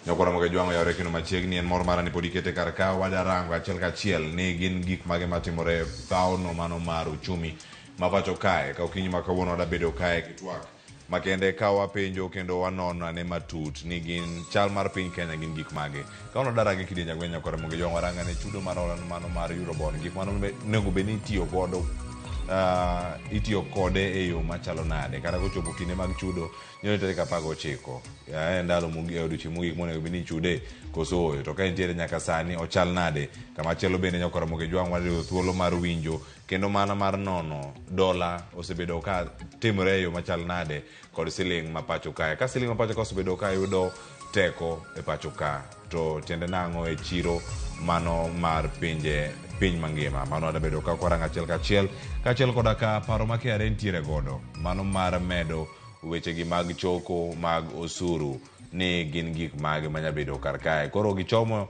Nyakwa Ramogi Jwang yawre kendo machiegni en mor mara ni pod ikete kar ka wadarango achiel kachiel ni gin gik mage matimore dhauno mano mar uchumi ma pacho kae ka okinyi ma kawuono wadabedo kae gi twak makende ka wapenjo kendo wanono ane matut ni gin chal mar piny Kenya gin gik mage ka ono darage kidienja gwenya Nyakwa Ramogi Jwang waranga ne chudo mar mano mar Eurobond gik mano nego bed ni itiyo kode e yo machalo nade kata kochopo kinde mag chudo nyalo tarik 19 ndalo odiochieng' mogik monego bed ni chude koso oyo to ka entiere nyaka sani ochal nade kama chielo bende Nyakwa Ramogi Jwang wayudo thuolo mar winjo kendo mana mar nono dola osebedo ka timore e yo machal nade kod siling ma pacho kae ka siling ma pacho ka osebedo ka yudo teko e pacho ka to tiende nang'o e chiro mano mar piny mangima mano wadabedo ka kwarang achiel kachiel koda ka paro ma KRA ntiere godo mano mar medo wechegi mag choko mag osuru ni gin gik mage manyabedo kar kae koro gichomo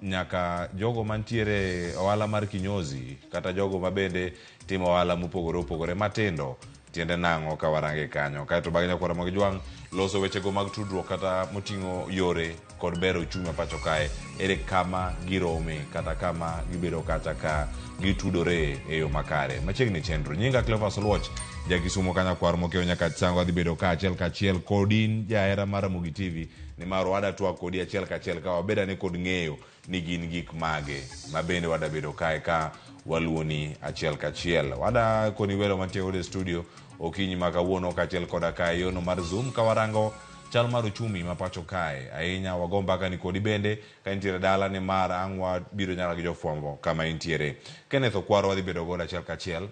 nyaka jogo mantiere ohala mar kinyozi kata jogo mabende timo ohala mopogore opogore matindo tiende nang'o ka warange kanyo kaeto bang'e Nyakwa Ramogi Jwang loso wechego mag tudruok kata moting'o yore kod bero uchumi pacho kae ere kama girome kata kama gibedo kata ka gitudore e yo makare machiegni chenro nyinga Cleophas Oluoch jakisumo ka Nyakwa Ramogi nyaka chango adhi bedo ka achiel kachiel kodin jahera mar Ramogi TV ni maro wada twak kodi achiel kachiel ka wabeda ni kod ng'eyo ni gin gik mage mabende wada bedo kae ka waluoni achiel kachiel wada koni welo mantie ode studio okinyi ma kawuono kachiel koda kae yono mar Zoom ka warango chal mar uchumi ma pacho kae ahinya wago mbaka ni kodi bende ka intiere dala ni mar ang'wa biro nyaka gi jofwambo kama intiere Kenneth Okwaro wadhi bedo godo achiel kachiel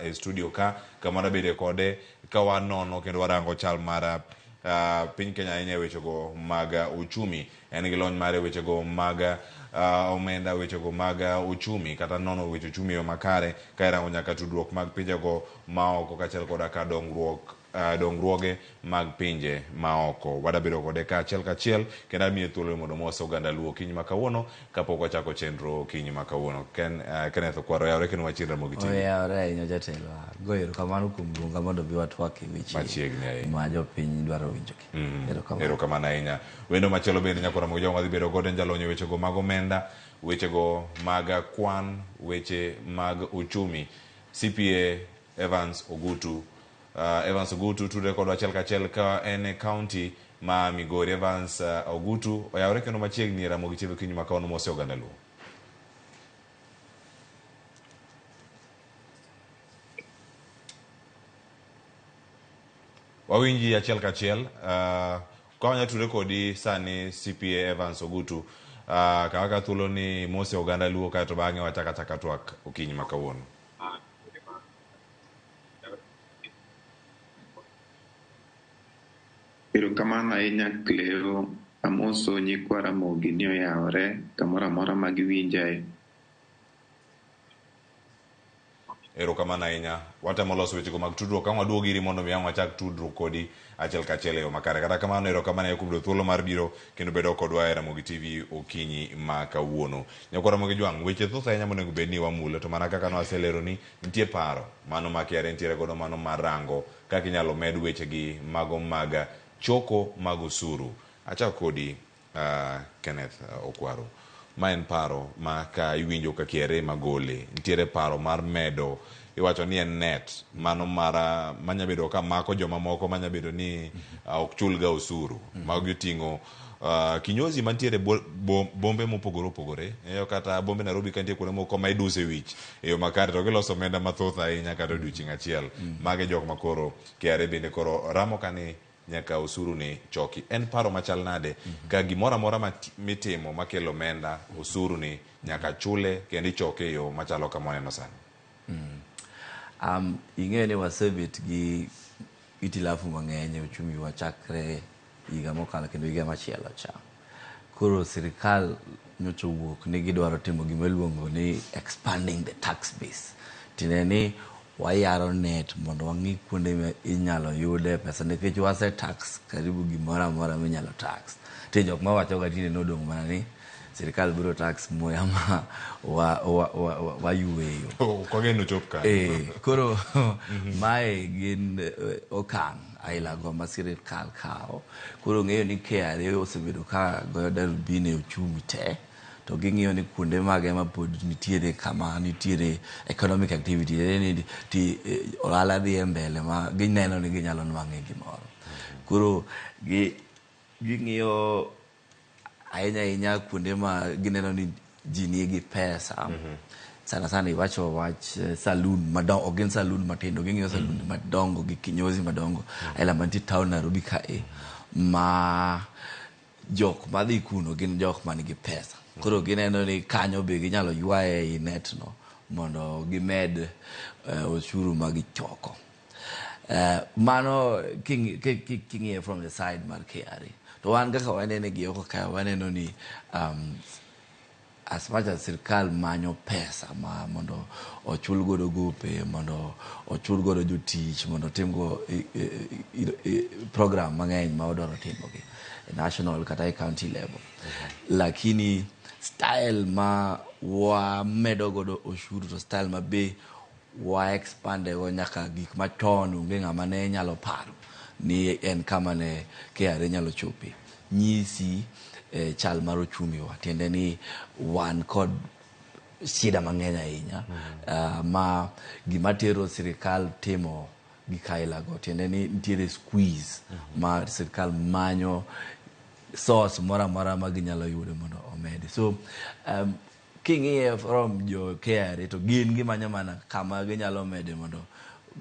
e studio kama wabede kode ka wanono kendo warango chal mar piny Kenya ahinya e wechego mag uchumi en gi lony mare wechego mag omenda wechego mag uchumi kata nono weche uchumi yo makare ka irango nyaka tudruok mag pinjego maoko kachiel koda ka dongruoge mag pinje maoko wadabedo kode ka achiel kachiel kendo amiye thuolo mondo mos oganda luo okinyi ma kawuono kapok wachako chenro okinyi ma kawuono Kenneth Okwaro yawre kendo machiegni Ramogi TV yawre ahinya jatelo goyo kamano kuom luonga mondo bi watwak e weche machiegni ma jopiny dwaro winjogi erokamano ahinya wendo machielo bende Nyakwa Ramogi Jwang wadhi bedo godo en jalony wechego mag omenda wechego mag kwan weche mag uchumi CPA Evans Ogutu tudre kod achiel kachiel ka en e county ma Migori Evans Ogutu oyawre kendo machiegni Ramogi TV okinyi ma kawuono mose oganda luo wawinji achiel kachiel ka wanya tudre kodi sani CPA Evans Ogutu kawaka thuolo ni mose oganda luo kaeto bang'e wachaka twak okinyi ma kawuono Erokamano ahinya Cleo amoso nyikwa Ramogi ni oyawre kamoro amora ma giwinjae erokamano ahinya watemo loso wechego mag tudruok ka waduogo iri mondo miyo wachak tudruok kodi achiel kachiel e yo makare kata kamano erokamano ahinya kuom yudo thuolo mar biro kendo bedo kodwa e Ramogi TV okinyi ma kawuono Nyakwa Ramogi Jwang weche thoth ahinya monego bed ni wamulo to mana kaka nwaselero ni nitie paro mano ma KRA ntiere godo mano mar rango kaka inyalo med wechegi mago mag choko mag osuru achako kodi Kenneth Okwaro ma en paro ma ka iwinjo ka KRA magole ntiere paro mar medo iwacho ni en net mano mar manyabedo ka mako joma moko manyabedo ni ok chulga osuru mag yoting'o kinyozi mantiere bombe mopogore opogore eyo kata bombe Nairobi kantie kuonde moko ma iduse wich eyo makare to giloso omenda mathoth ahinya kata odiochieng' achiel mage jok makoro KRA bende koro ramo kani nyaka osuru ni choki en paro machal nade ka gimoro amora mitimo makelo omenda osuru ni nyaka chule kendo ichoke yo machalo kama waneno sani ing'eyo ni wasebet gi itilafu mang'eny e uchumi wa chakre higa mokalo kendo higa machielo cha koro sirikal nyocha owuok ni gidwaro timo gima iluongo ni expanding the tax base tiende ni wayaro net mondo wang'i kuonde ma inyalo yude pesa nikech wase tax karibu gimoro amora minyalo tax te jok ma wacho ga tinde nodong' mana ni sirikal biro tax moya ma wayueyo kwageno chop ka koro mae gin okang' aila go ma sirikal kao. Koro ng'eyo ni KRA osebedo ka goyo darubini e uchumi te, to ging'iyo ni kuonde mage ma pod nitiere kama nitiere economic activity ni ohala dhi e mbele ma gineno ni ginyalo nwang'e gimoro. Koro ging'iyo ahinya kuonde ma gineno ni ji nigi pesa. Sana sana iwacho wach saloon madongo, gin saloon matindo, ging'iyo saloon madongo gi kinyozi madongo aila mantie town Nairobi kae, ma jok madhi kuno gin jok manigi pesa. Koro gineno ni kanyo be ginyalo ywaye i net no mondo gimed oshuru ma gichoko. Mano king'iye from the side mar KRA. To wan kaka wanene gi oko ka waneno ni as much as sirkal manyo pesa ma mondo ochul godo gope, mondo ochul godo jotich, mondo timgo program mang'eny ma odwaro timogi national kata county level. Lakini style ma wa medo godo oshuru to style ma be wa expande go nyaka gik machon onge ng'ama ne nyalo paro ni en kama ne KRA nyalo chopi. Nyisi chal mar ochumi wa, tiende ni wan kod shida mang'eny ahinya, ma gima tero sirikal timo gi kaila go, tiende ni nitiere squeeze ma sirikal manyo source mora ma ginyalo yudo mondo omedi. So king'iye from jo KRA to gin gimanyo mana kama ginyalo mede mondo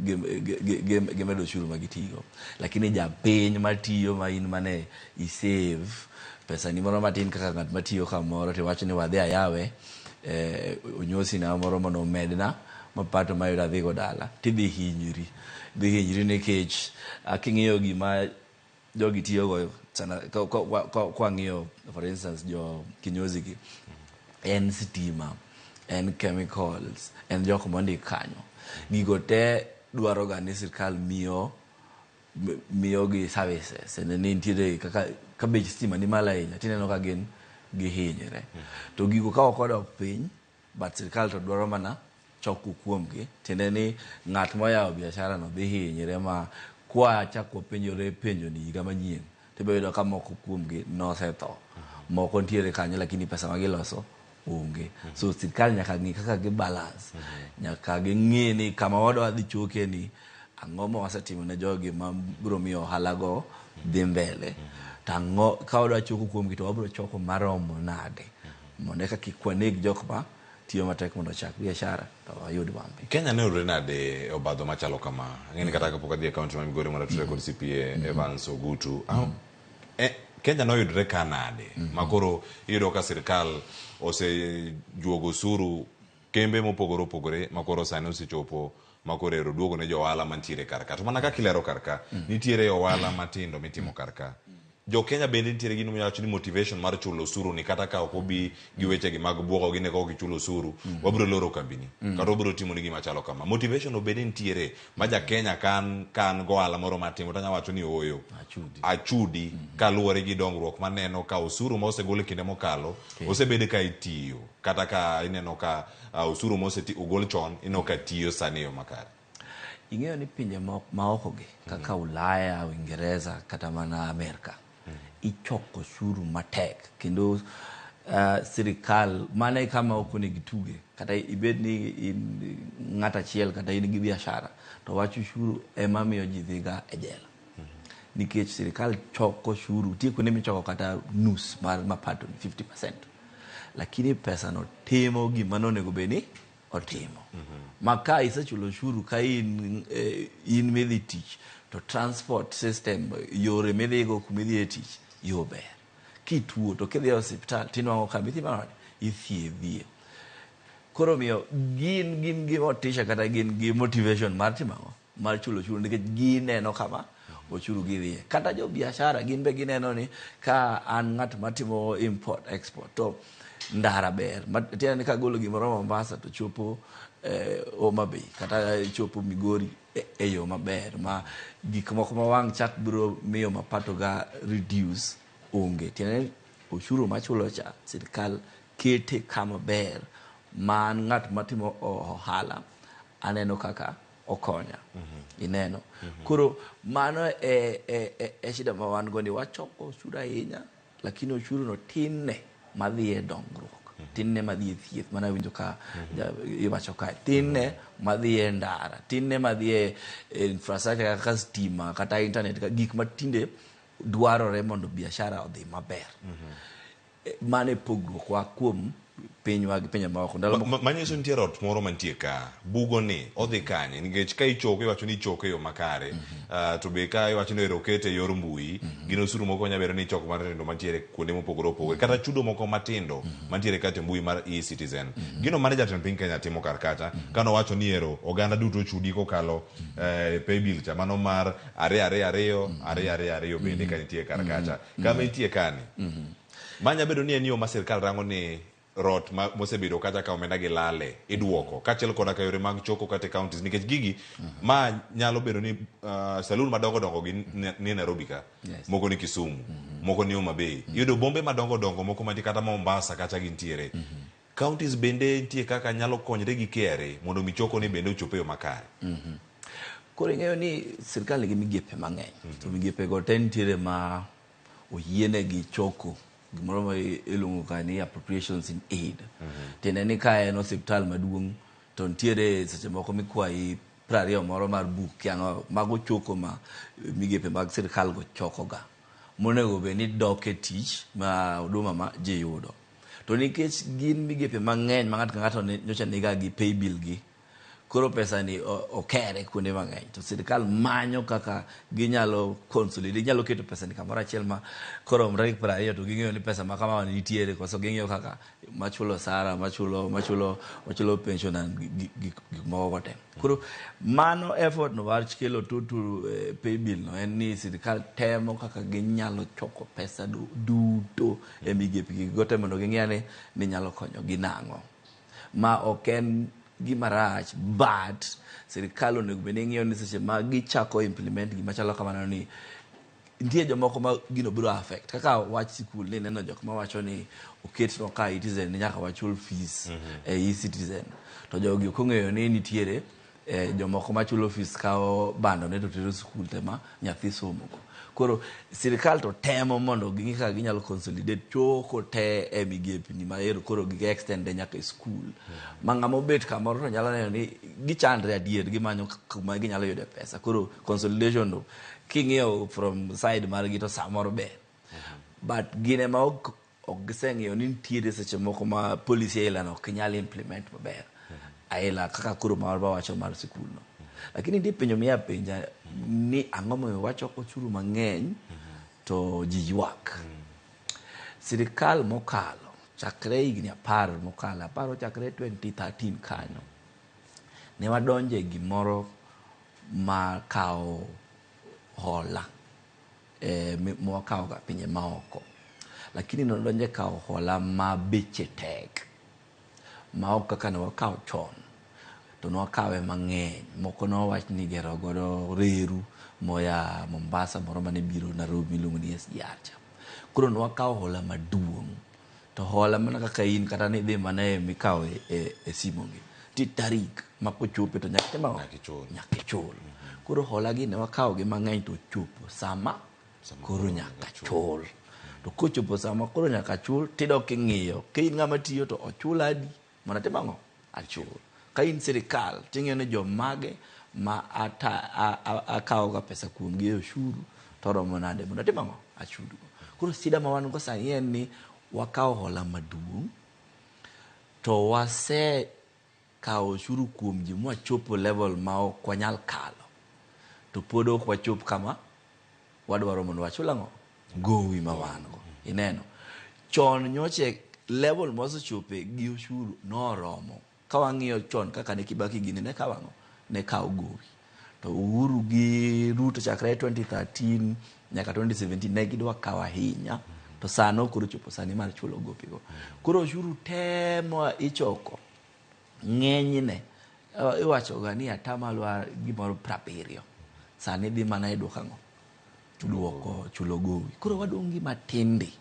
gimedo oshuru ma gitigo. Lakini japiny matiyo ma in mane isave pesa ni moro matin kaka ng'at matiyo kamoro to wacho ni wadhi ayawe onyosi na moro mondo medna mapato mayudo adhi go dala, tidhi hinyri nikech king'iyo gima jogi tiyo go sana kwa ng'iyo for instance jo kinyozi gi, en sitima, en chemicals, en jok mondi kanyo, gigo te dwaro ga ni sirkal miyo gi services. Ne nitiere kaka kabech stima ni mala ahinya, tineno ka gin gihinyre. To gigo ka okodok piny, but sirkal to dwaro mana choko kuomgi, tiende ni ng'at moyawo biashara no dhi hinyre ma kwa chako penjore penjo ni higa manyien, tibedo ka moko kuomgi nosetho, moko nitiere kanyo lakini pesa ma giloso onge. So sirkal nyaka ng'i kaka gi balance, nyaka ging'i ni kama wadwa dhi choke ni ang'o ma wasetimo ne jogi ma biro miyo ohala go dhi mbele, tang'o ka wadwa choko kuomgi to wabiro choko maromo nade mondo eka kik waneg jok ma tiyo matek mondo chak biashara to wayud wambi. Kenya ne ure nade obadho machalo kama? Ng'eni kata kapok adhi e kaunti ma Migori mondo atudre kod CPA Evans Ogutu. Kenya no yudre ka nade? Makoro iyudo ka sirkal osejuogo osuru kembe mopogore opogore makoro sani osechopo makoro ero duogo ne jo ohala mantiere karka. To mana kaka ilero karka, nitiere ohala matindo mitimo karka. Jo Kenya bende nitiere gino miwacho ni motivation mar chulo osuru ni kata ka ok obi gi wechegi mag buogo gi neko gichulo osuru, wabiro loro kambini kata wabiro timo ni gima chalo kama. Motivation obede nitiere ma ja Kenya kan go ohala moro matimo tanya wacho ni oyo achudi kaluwore gi dongruok maneno ka osuru ma osegol kinde mokalo osebede ka itiyo, kata ka ineno ka osuru ma ogol chon ino ka tiyo sani yo makare. Ing'eyo ni pinje maoko gi kaka Ulaya, Uingereza kata mana Amerika ichoko oshuru matek, kendo sirikal mane kama okone gituge kata ibed ni ng'ata achiel kata in gi biashara to wach ushuru ema miyo ji dhiga e jela, nikech sirikal choko oshuru tie kuonde michoko kata nus mar mapato 50%, lakini pesa no timo gima nonego beni otimo. Maka isechulo oshuru ka in midhi tich to transport system yore midhigo kumidhi e tich yo ber. Kituo to kidhi e hospital tinwang'o ka midhi manade ithiedhie. Koro miyo gin gi motisha kata gin gi motivation mar timang'o mar chulo oshuru, nikech gineno kama oshuru gidhie. Kata jo biashara gin be gineno ni ka an ng'at matimo import export to ndara ber, tiende ni kagolo gimoro Mombasa to chopo Homa Bay kata chopo Migori e yo maber, ma gik moko ma wang' chak biro miyo mapato ga reduce onge. Tiende oshuru machulo cha sirkal kete kama ber man ng'at matimo ohala aneno kaka okonya. Ineno. Koro mano e shida ma wan go ni wachoko oshuru ahinya, lakini oshuru no tinne madhi e dongruok. Tinne madhi e thieth, mana winjo ka iwacho ka. Tinne madhi e ndara, tinne madhi e infrastructure kaka stima, kata internet, gik matinde dwarore mondo biashara odhi maber. Mane pogruok wa kuom pinywa gi pinje maoko. Manyiso nitie rot moro mantie ka bugo ni odhi kanye nikech ka ichoko iwacho ni ichoko yo makare to be ka iwacho ni erokete yor mbui gino osuru moko nya bedo ni ichoko matindo mantiere kuonde mopogore opogore kata chudo moko matindo mantiere kate mbui mar e-citizen gino mane jatend piny Kenya timo kar kacha kano wacho ni ero oganda duto chudi kokalo pay bill cha mano mar 222 bende ka nitie kar kacha kama nitie kani manya bedo ni en yo ma sirkal rango ni rot mosebedo kata ka omenda gi lale iduoko kaachiel koda ka yore mag choko kata counties nikech gigi ma nyalo bedo ni salun madongo dongo gi ni Nairobi ka moko ni Kisumu moko ni Homa Bay yudo bombe madongo dongo moko mantie kata Mombasa kata gintiere counties bende nitie kaka nyalo konyre gi KRA mondo michoko ni bende ochope yo makare koro ing'eyo ni sirkal nigi migepe mang'eny to migepe go te nitiere ma oyiene gi choko gimoro ma iluongo ka ni appropriations in aid. Tiende ni ka en osiptal maduong' to nitiere seche moko mikwayi 20 moro mar buk kiang'o mago choko ma migepe mag sirkal go choko ga. Monego be ni dok e tich ma huduma ma ji yudo. To nikech gin migepe mang'eny ma ng'ato ka ng'ato nyocha niga gi pay bill gi koro pesa ni okere kuonde mang'eny to sirkal manyo kaka ginyalo consolidate ginyalo keto pesa ni kamoro achiel ma koro omre 20 to ging'eyo ni pesa ma kama nitiere koso ging'eyo kaka machulo sara machulo pension and gik moko te koro mano effort no war kelo total pay bill no en ni sirkal temo kaka ginyalo choko pesa duto e migepe gi gote mondo ging'e ni nyalo konyo ginang'o ma oken gimarach but sirkal onego bed ni ng'iyo ni seche ma gichako implement gima chalo kamano ni nitie jomoko ma gino biro affect kaka wach sikul ni neno jok ma wacho ni oketno ka e-citizen ni nyaka wachul fees e-citizen to jogi ok ong'eyo ni nitiere jomoko machulo fees kao bando ne to tero sikul tema nyathi somo koro sirkal to temo mondo ging'i kaka ginyalo consolidate choko te e migepe ni maero koro gi extend nyaka e school mang'ama obet kamoro to nyalo neno ni gichandre adier gimanyo kuma ginyalo yude pesa koro consolidation no king'iyo from side mar gi to samoro ber but gine ma ok giseng'iyo ni nitiere seche moko ma policy aila no ok nyalo implement maber aila kaka koro mar wacho mar sikul no lakini ndi penjo miya penja ni ang'o moyo wachoko ochuru mang'eny to ji ywak sirkal mokalo chakre higni 10 mokalo aparo chakre 2013 kanyo ne wadonje gimoro ma kao hola mwakawo ga pinye maoko lakini nodonje kao hola ma beche tek ma ok kaka ne wakawo chon to nwakawe mang'eny moko nowach ni gero godo reru moya Mombasa moro mane biro Nairobi miluongo ni SGR cha koro nwakawo hola maduong' to hola mana kaka in kata ni dhi mana mikawo e simo gi ti tarik ma kochope to nyaka chul koro hola gi ne wakawo gi mang'eny to chopo sama koro nyaka chul to kochopo sama koro nyaka chul tidok ing'iyo ka in ng'ama tiyo to ochul adi mana timang'o achul ka in sirkal ting'eyo ni jomage ma akawo ga pesa kuom gi oshuru to romo nade mondo timang'o achuru koro sida ma wan go sani en ni wakawo hola maduong' to wase kawo oshuru kuom ji mwachopo level ma ok wanyal kalo to pod ok wachop kama wadwaro mondo wachul ang'o gowi ma wan go ineno chon nyoche level mosechope gi oshuru noromo ka wang'iyo chon kaka ne Kibaki gini ne kawang'o ne kawo gowi to Uhuru gi Ruto chakre 2013 nyaka 2017 ne gidwa kawo ahinya to sano koro chopo sani mar chulo gopi go koro oshuru temo ichoko ng'enyne iwacho ga ni atamalo gimoro 70 sani dhi mana idwoko ang'o duoko chulo gowi koro wadong' gi matindi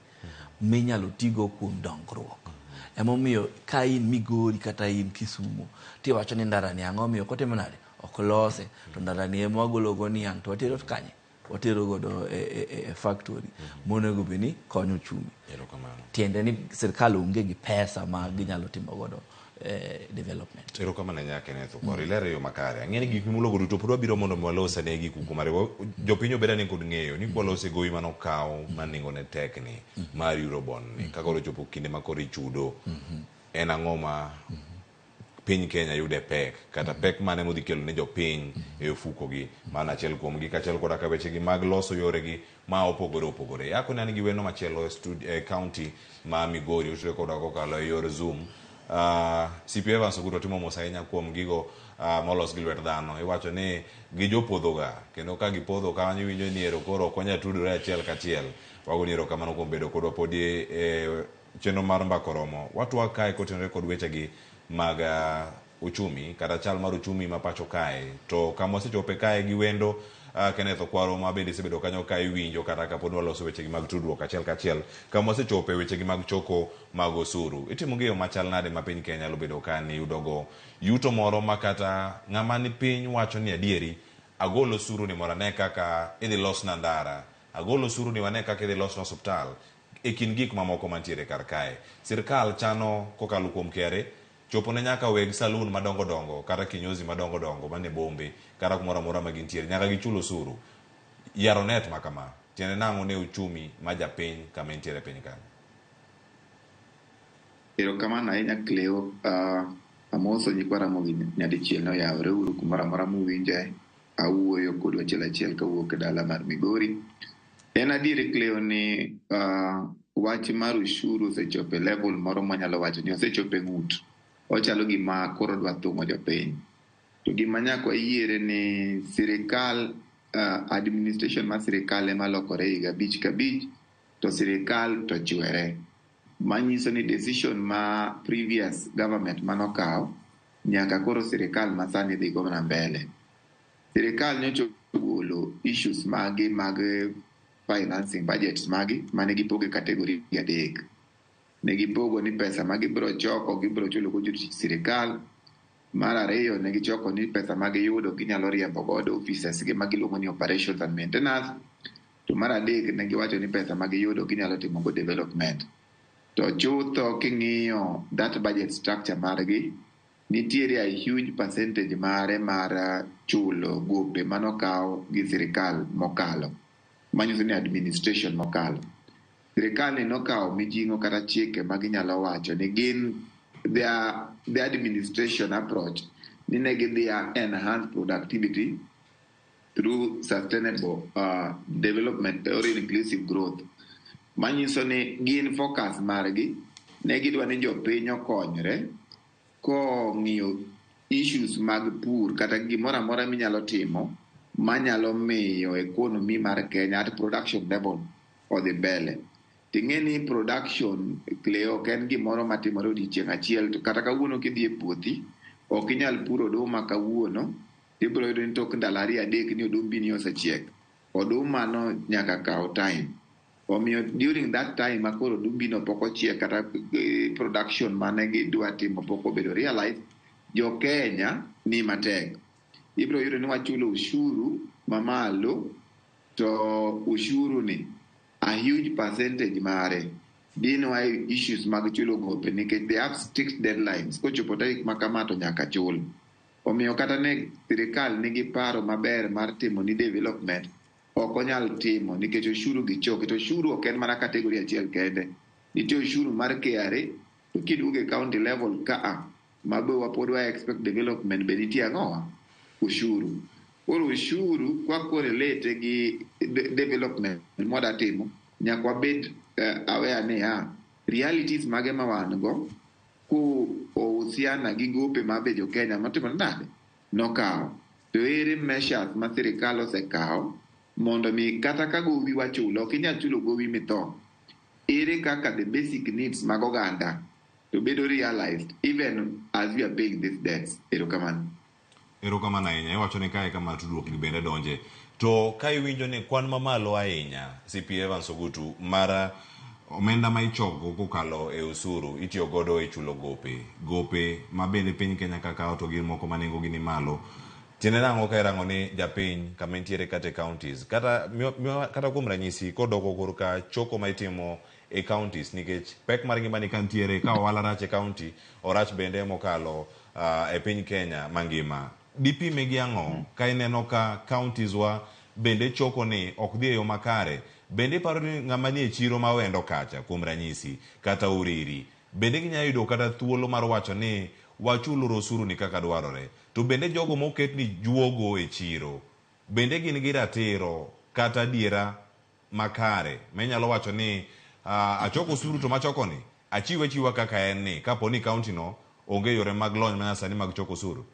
minyalo tigo kuom dongruok emomiyo ka in Migori kata in Kisumu tiwacho ni ndara ni ang'o miyo kotimo nade okolose to ndalani ema wagolo go niang' to watero kanye watero godo e factory monego bini konyo chumi. Tiende ni sirkal onge gi pesa ma ginyalo timo godo development. Erokamano nya Kenneth Okwaro ilero yo makare. Ang'eni gik mimulogo duto pod wabiro mondo walose ne gik kumare. Jopiny obeda ni kod ng'eyo ni kwalose gowi manokaw maningo ne tekni mar Eurobond ni kaka ochopo kinde ma koro ichudo en ang'o ma piny Kenya yude pek kata pek mane modhi kelo ne jopiny e ofukogi mana achiel kuom gi kachiel koda ka wechegi mag loso yoregi ma opogore. Yako nani gi weno machielo county ma Migori utire koda kokalo e yor Zoom. CPA Evans Ogutu timo mos ahinya kuom gigo molos gi lwet dhano. Iwacho ni gijopodhoga kendo ka gipodho kanyo iwinjo ni ero koro ok wanyal tudore achiel kachiel. Wago ni erokamano kuom bedo kodwa podi e chenro mar mbako romo. Watwak kae kotenore kod wechegi mag uchumi kata chal mar uchumi ma pacho kae to kama osechope kae gi wendo Kenneth Okwaro ma bende sebedo kanyo kae winjo kata kapod waloso wechegi mag tudruok achiel kachiel kama osechope wechegi mag choko mag osuru. Itimo gi yo machal nade ma piny Kenya lo bedo ka ni yudogo yuto moro makata ng'ama ni piny wacho ni adieri agolo osuru ni mora ne kaka idhi los na ndara, agolo osuru ni wane kaka idhi los na hospital e kin gik mamoko mantiere kar kae. Sirkal chano kokalo kuom kere chopo ne nyaka weg saloon madongo kata kinyozi madongo mane bombe kata kumora mora magintiere nyaka gichulo osuru. Yaro net makama tiene nango ne uchumi ma japiny kama intiere piny kan. Erokamano ahinya Cleo. Amoso nyikwa Ramogi nyadichiel no yawre uru kumora mora muwinje awuoyo kod achiel kawuok e dala mar Migori. En adieri Cleo ni wach mar ushuru osechope level moro manyalo wacho ni osechope ng'ut. Ochalo gima koro dwa thung'o jopiny. To gima nyaka wayiere ni sirikal administration mar sirikal ema lokore higa bich ka bich to sirikal to chwere. Manyiso ni decision ma previous government manokaw nyaka koro sirikal masani dhi go na mbele. Sirikal nyocha ogolo issues magi mag financing budgets magi mane gipoge kategori adek. Ne gipogo ni pesa ma gibro choko gibro chulo go jotich sirikal. Mar ariyo ne gichoko ni pesa ma giyudo ginyalo riembo godo offices gi ma giluongo ni operations and maintenance. To mar adek ne giwacho ni pesa ma giyudo ginyalo timo go development. To chutho king'iyo that budget structure margi nitiere a huge percentage mare mar chulo gope manokaw gi sirikal mokalo. Manyiso ni administration mokalo. Sirikal ni nokaw mijingo kata chike ma ginyalo wacho ni gin the administration approach ni ne gidhi enhance productivity through sustainable development or inclusive growth. Manyiso ni gin focus margi ne gidwa ni jopiny okonyre ko ng'iyo issues mag pur kata gimoro amora minyalo timo manyalo miyo economy mar Kenya at production level odhi mbele. Ting'eni production Cleo ken gimoro matimore odiochieng' achiel to kata kawuono kidhi e puothi ok inyal puro oduma kawuono ibiro yudo ni tok ndalo 2-3 ni odumbi ni osechiek. Oduma no nyaka kaw time. Omiyo during that time makoro odumbi no pok ochiek kata production mane gidwa timo pok obedo realize jo Kenya ni matek. Ibiro yudo ni wachulo ushuru mamalo to ushuru ni a huge percentage mare dino why issues mag chulo gope nikech they have strict deadlines kochopo tarik makamato nyaka chul. Omiyo kata ne sirikal nigi paro maber mar timo ni development ok onyal timo nikech ushuru gichoke. To ushuru ok en mana kategori achiel kende. Nitie ushuru mar KRA to kiduogo county level ka mabe wapod wa expect development be nitie ang'owa ushuru. Koro ushuru kwa correlate gi development moda timo nyaka wabed aware ni realities mage ma wan go ku ohusiana gi gope mabe jo Kenya matimo nade nokaw. To ere measures ma sirikal osekaw mondo mi kata ka gowi wachulo ok inyal chulo gowi mitho. Ere kaka the basic needs mag oganda to bedo realized even as we are paying these debts. Erokamano ahinya. Iwacho ni kae kama tudruok ni bende donje. To ka iwinjo ni kwan mamalo ahinya CPA Evans Ogutu mara omenda ma ichoko kokalo e usuru itiyo godo e chulo gope ma bende piny Kenya kaka to gin moko manengo gini malo tiende nang'o ka irango ni japiny kama entiere kata e counties kata kuom ranyisi kodoko korka choko ma itimo e counties nikech pek mar ngimani ka ntiere ka ohala rach e county orach bende mokalo e piny Kenya mangima. Dipime gi ang'o ka ineno ka counties wa bende choko ni ok dhi e yo makare? Bende paro ni ng'ama ni e chiro ma wendo kacha kuom ranyisi kata Uriri bende ginyalo yudo kata thuolo mar wacho ni wachuluru osuru ni kaka dwarore? To bende jogo moket ni juogo e chiro bende gin gi ratiro kata adiera makare menyalo wacho ni achoko osuru to machoko ni achiwe achiwa kaka en ni kapo ni kaunti no onge yore mag lony manyasani mag choko osuru?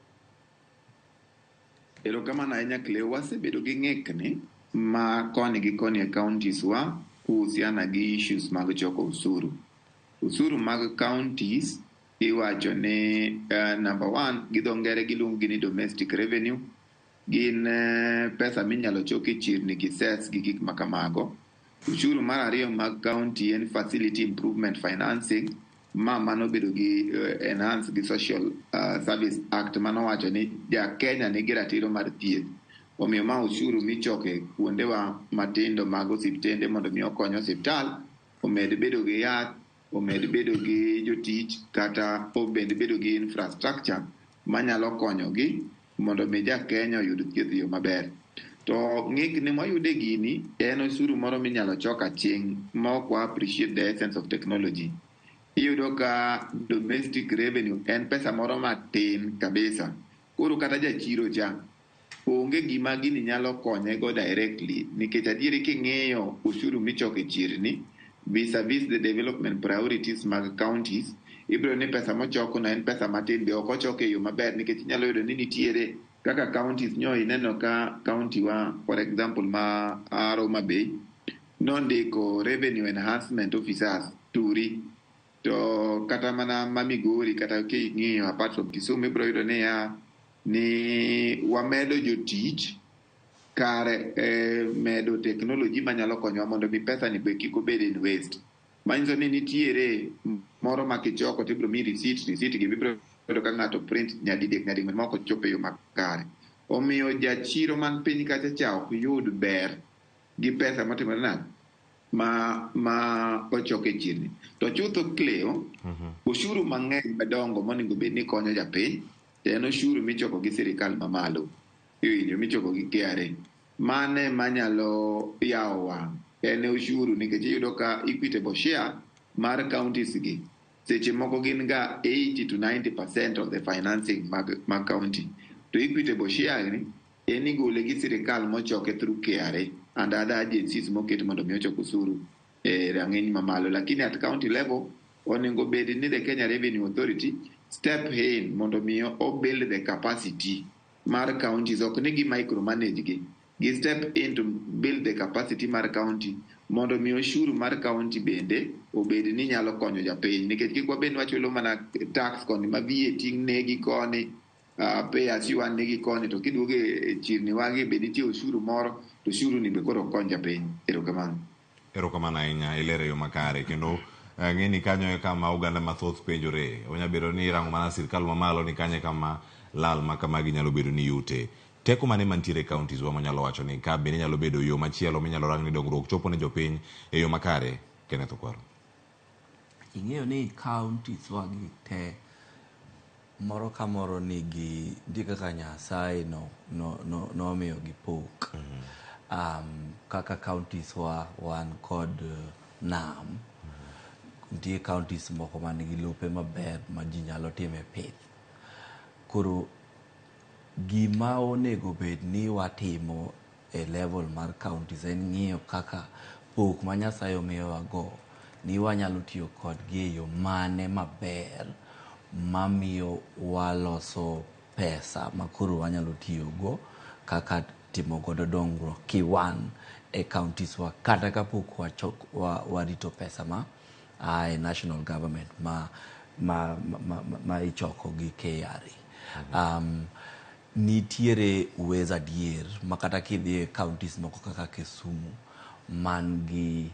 Erokamano ahinya Cleo, wasebedo gi ng'ikni ma koni gi koni e counties wa kuhusiana gi issues mag choko usuru. Usuru mag counties iwacho ni number one, gi dho ngere giluongo ni domestic revenue, gin pesa minyalo choki chirni gi sets gi gik makamago. Ushuru mar ariyo mag county en facility improvement financing, mano bedo gi enhance gi social service act mano wacho ni ja Kenya nigi ratiro mar thieth. Omiyo ma ushuru michoke kuonde wa matindo mag osiptende mondo mi okony osiptal omed bedo gi yath, omed bedo gi jotich kata omed bedo gi infrastructure manyalo konyogi mondo mi ja Kenya oyud thieth yo maber. To ng'ikni moyude gini en osuru moro minyalo chok aching' ma ok wa appreciate the essence of technology. Iyudo ka domestic revenue en pesa moro matin kabisa. Koro kata jachiro cha onge gima gini nyalo konye go directly nikech adieri king'iyo osuru michoke chirni vis-a-vis the development priorities mag counties, ibiro ni pesa mochoko na en pesa matin, be ok ochoke yo maber nikech inyalo yudo ni nitiere kaka counties nyo ineno ka county wa for example ma Homa Bay nondiko revenue enhancement officers turi, to kata mana ma Migori kata king'iyo apart from Kisumu ibiro yudo ni wamedo jotich kare medo technology manyalo konyowa mondo mi pesa ni be kik obed in waste. Manyiso ni nitiere moro ma kichoko to ibiro mi receipt gi bibiro yudo ka ng'ato print nyadidek moko chopo e yo makare. Omiyo jachiro man piny kacha cha ok yud ber gi pesa motimore nade ma ochoke chirni. To chutho Cleo, ushuru mang'eny madongo monego bed ni konyo japiny en ushuru michoko gi sirikal mamalo, michoko gi KRA. Mane manyalo yawo wang' en ushuru nikech iyudo ka equitable share mar counties gi seche moko gin ga 80 to 90% of the financing mag county. To equitable share ni en igole gi sirikal mochoke through KRA and other agencies moket mondo mi ochok usuru rang'iny mamalo. Lakini at county level onego bed ni the Kenya Revenue Authority step in mondo mi o build the capacity mar counties, ok ni gi micromanage gi step in to build the capacity mar county mondo mi ushuru mar county bende obed ni nyalo konyo japiny, nikech kik wabed wachulo mana tax koni ma VAT negi koni pay as you earn negi koni, to kiduogo e chirni wagi be nitie ushuru moro to ushuru ni be koro konyo japiny. Erokamano ahinya, ilero yo makare kendo ng'eni kanyo e kama oganda mathoth penjore. Onyabedo ni rango mana sirikal mamalo ni kanye kama lal ma kamagi nyalo bedo ni yute. Teko mane mantiere counties wa manyalo wacho ni ka bende nyalo bedo yo machielo minyalo rang ni dongruok chopo ne jopiny e yo makare? Kenneth Okwaro. Ing'eyo ni counties wa gi te moro ka moro nigi ndi kaka Nyasaye nomiyo gi pok. Kaka counties wa wan kod nam, nitie counties moko man gi lope maber ma ji nyalo time pith. Koro gima onego bed ni watimo e level mar counties en ng'iyo kaka pok ma Nyasaye omiyowa go ni wanyalo tiyo kodgi e yo mane maber mamiyo waloso pesa ma koro wanyalo tiyogo kaka timo godo dongruok kiwan e counties wa, kata kapok warito pesa ma e national government ma ichoko gi KRA. Nitiere uweza adier ma kata kidhi e counties moko kaka Kisumu man gi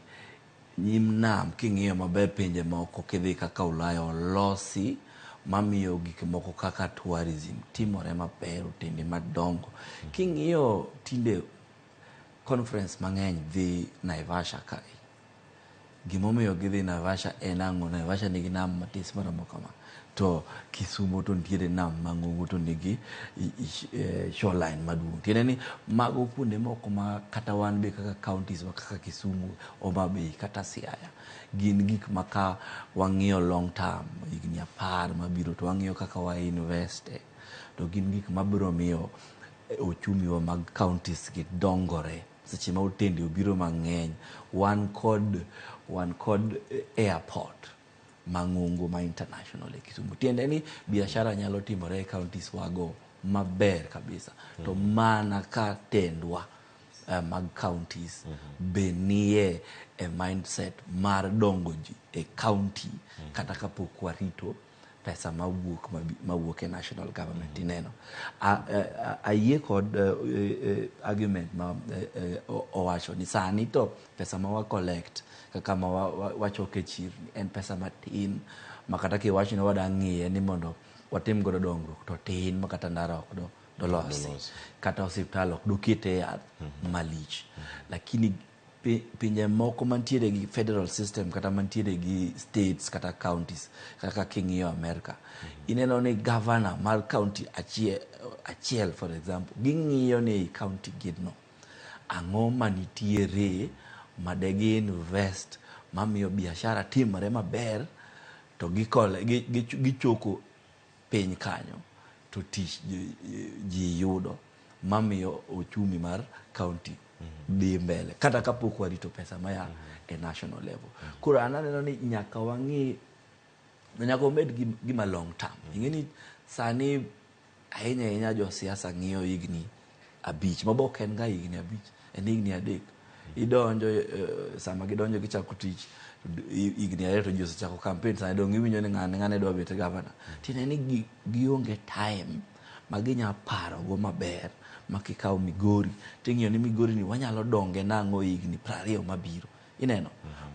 nyim nam, king'iyo maber pinje moko kidhi kaka Ulaya olosi mamiyo gik moko kaka tourism timore maber otende madongo. King'iyo tinde conference mang'eny dhi Naivasha kae. Gimomiyo gidhi Naivasha en ang'o? Naivasha nigi nam matis maromo kama. To Kisumu to nitiere nam mang'ongo to nigi shoreline maduong'. Tiende ni mago kuonde moko ma kata wan be kaka counties wa kaka Kisumu, Homa Bay kata Siaya gin gik ma ka wang'iyo long term, higni 10 mabiro to wang'iyo kaka wa invest to gin gik mabiro miyo ochumi wa mag counties gi dongore. Seche ma otende obiro mang'eny, wan kod airport mang'ongo ma international e Kisumu. Tiende ni biashara nyalo timore e counties wago maber kabisa. To mana ka tendwa mag counties be nie e mindset mar dongo ji e county kata kapok warito pesa mawuok e national government. Ineno ayie kod argument ma owacho ni sani to pesa ma wa collect kaka ma wachoke chirni en pesa matin makata kiwacho ni wada ng'iye ni mondo watim godo dongruok to tin makata ndara ok dolosi kata hospital ok dokete yath malich. Lakini pinje moko mantiere gi federal system kata mantiere gi states kata counties kaka king'iyo America, ineno ni governor mar county achiel for example ging'iyo ni county gino ang'o manitiere madegi invest mamiyo biashara timore maber to gichoko piny kanyo to tich ji yudo mamiyo ochumi mar county dhi mbele kata kapok warito pesa maya e national level. Koro ananeno ni nyaka wang'i nyaka omed gima long term. Ing'eni sani ahinya jo siasa ng'iyo higni 5 mabok en ga higni 5 en higni 3 idonjo sama gidonjo gichako tich higni 2 to ji osechako campaign sani dong iwinjo ni ng'ane dwa bet governor. Tiende ni gionge time ma ginya paro go maber makikaw Migori ting'iyo ni Migori ni wanyalo donge nang'o higni 20 mabiro. Ineno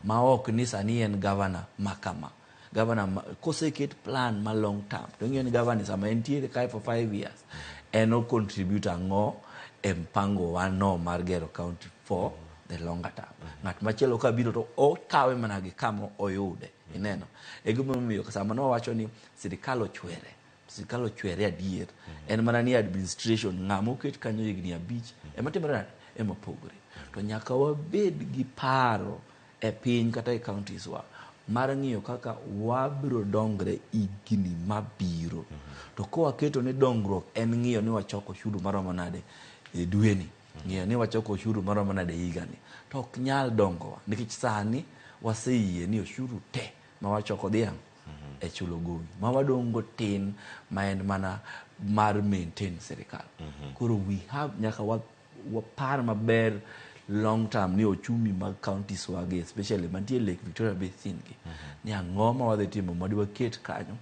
ma ok ni sani en governor makama governor koseket plan ma long term to ing'iyo ni governor sama entiere kae for 5 years en o contribute ang'o e mpango wano mar gero county for the longer term. Ng'at machielo kabiro to okawe mana gi kama oyude. Ineno e gimomiyo sama no wacho ni sirikal ochwere adier en mana ni administration ng'amo ket kanyo higni 5 ema timore ema pogore. To nyaka wabed gi paro e piny kata e counties wa mar ng'iyo kaka wabiro dongre higni mabiro. To kowaketo ni dongruok en ng'iyo ni wachoko ushuru maromo nade e dweni, ng'iyo ni wachoko ushuru maromo nade higani, to ok nyal dongowa nikech sani waseyie ni ushuru te ma wachoko dhiang' e chulo gowi ma wadongo tin ma en mana mar maintain sirikal. Koro nyaka wapar maber long term ni ochumi mag counties wage especially mantie Lake Victoria Basin gi ni ang'o ma wadhi timo mondo waket kanyo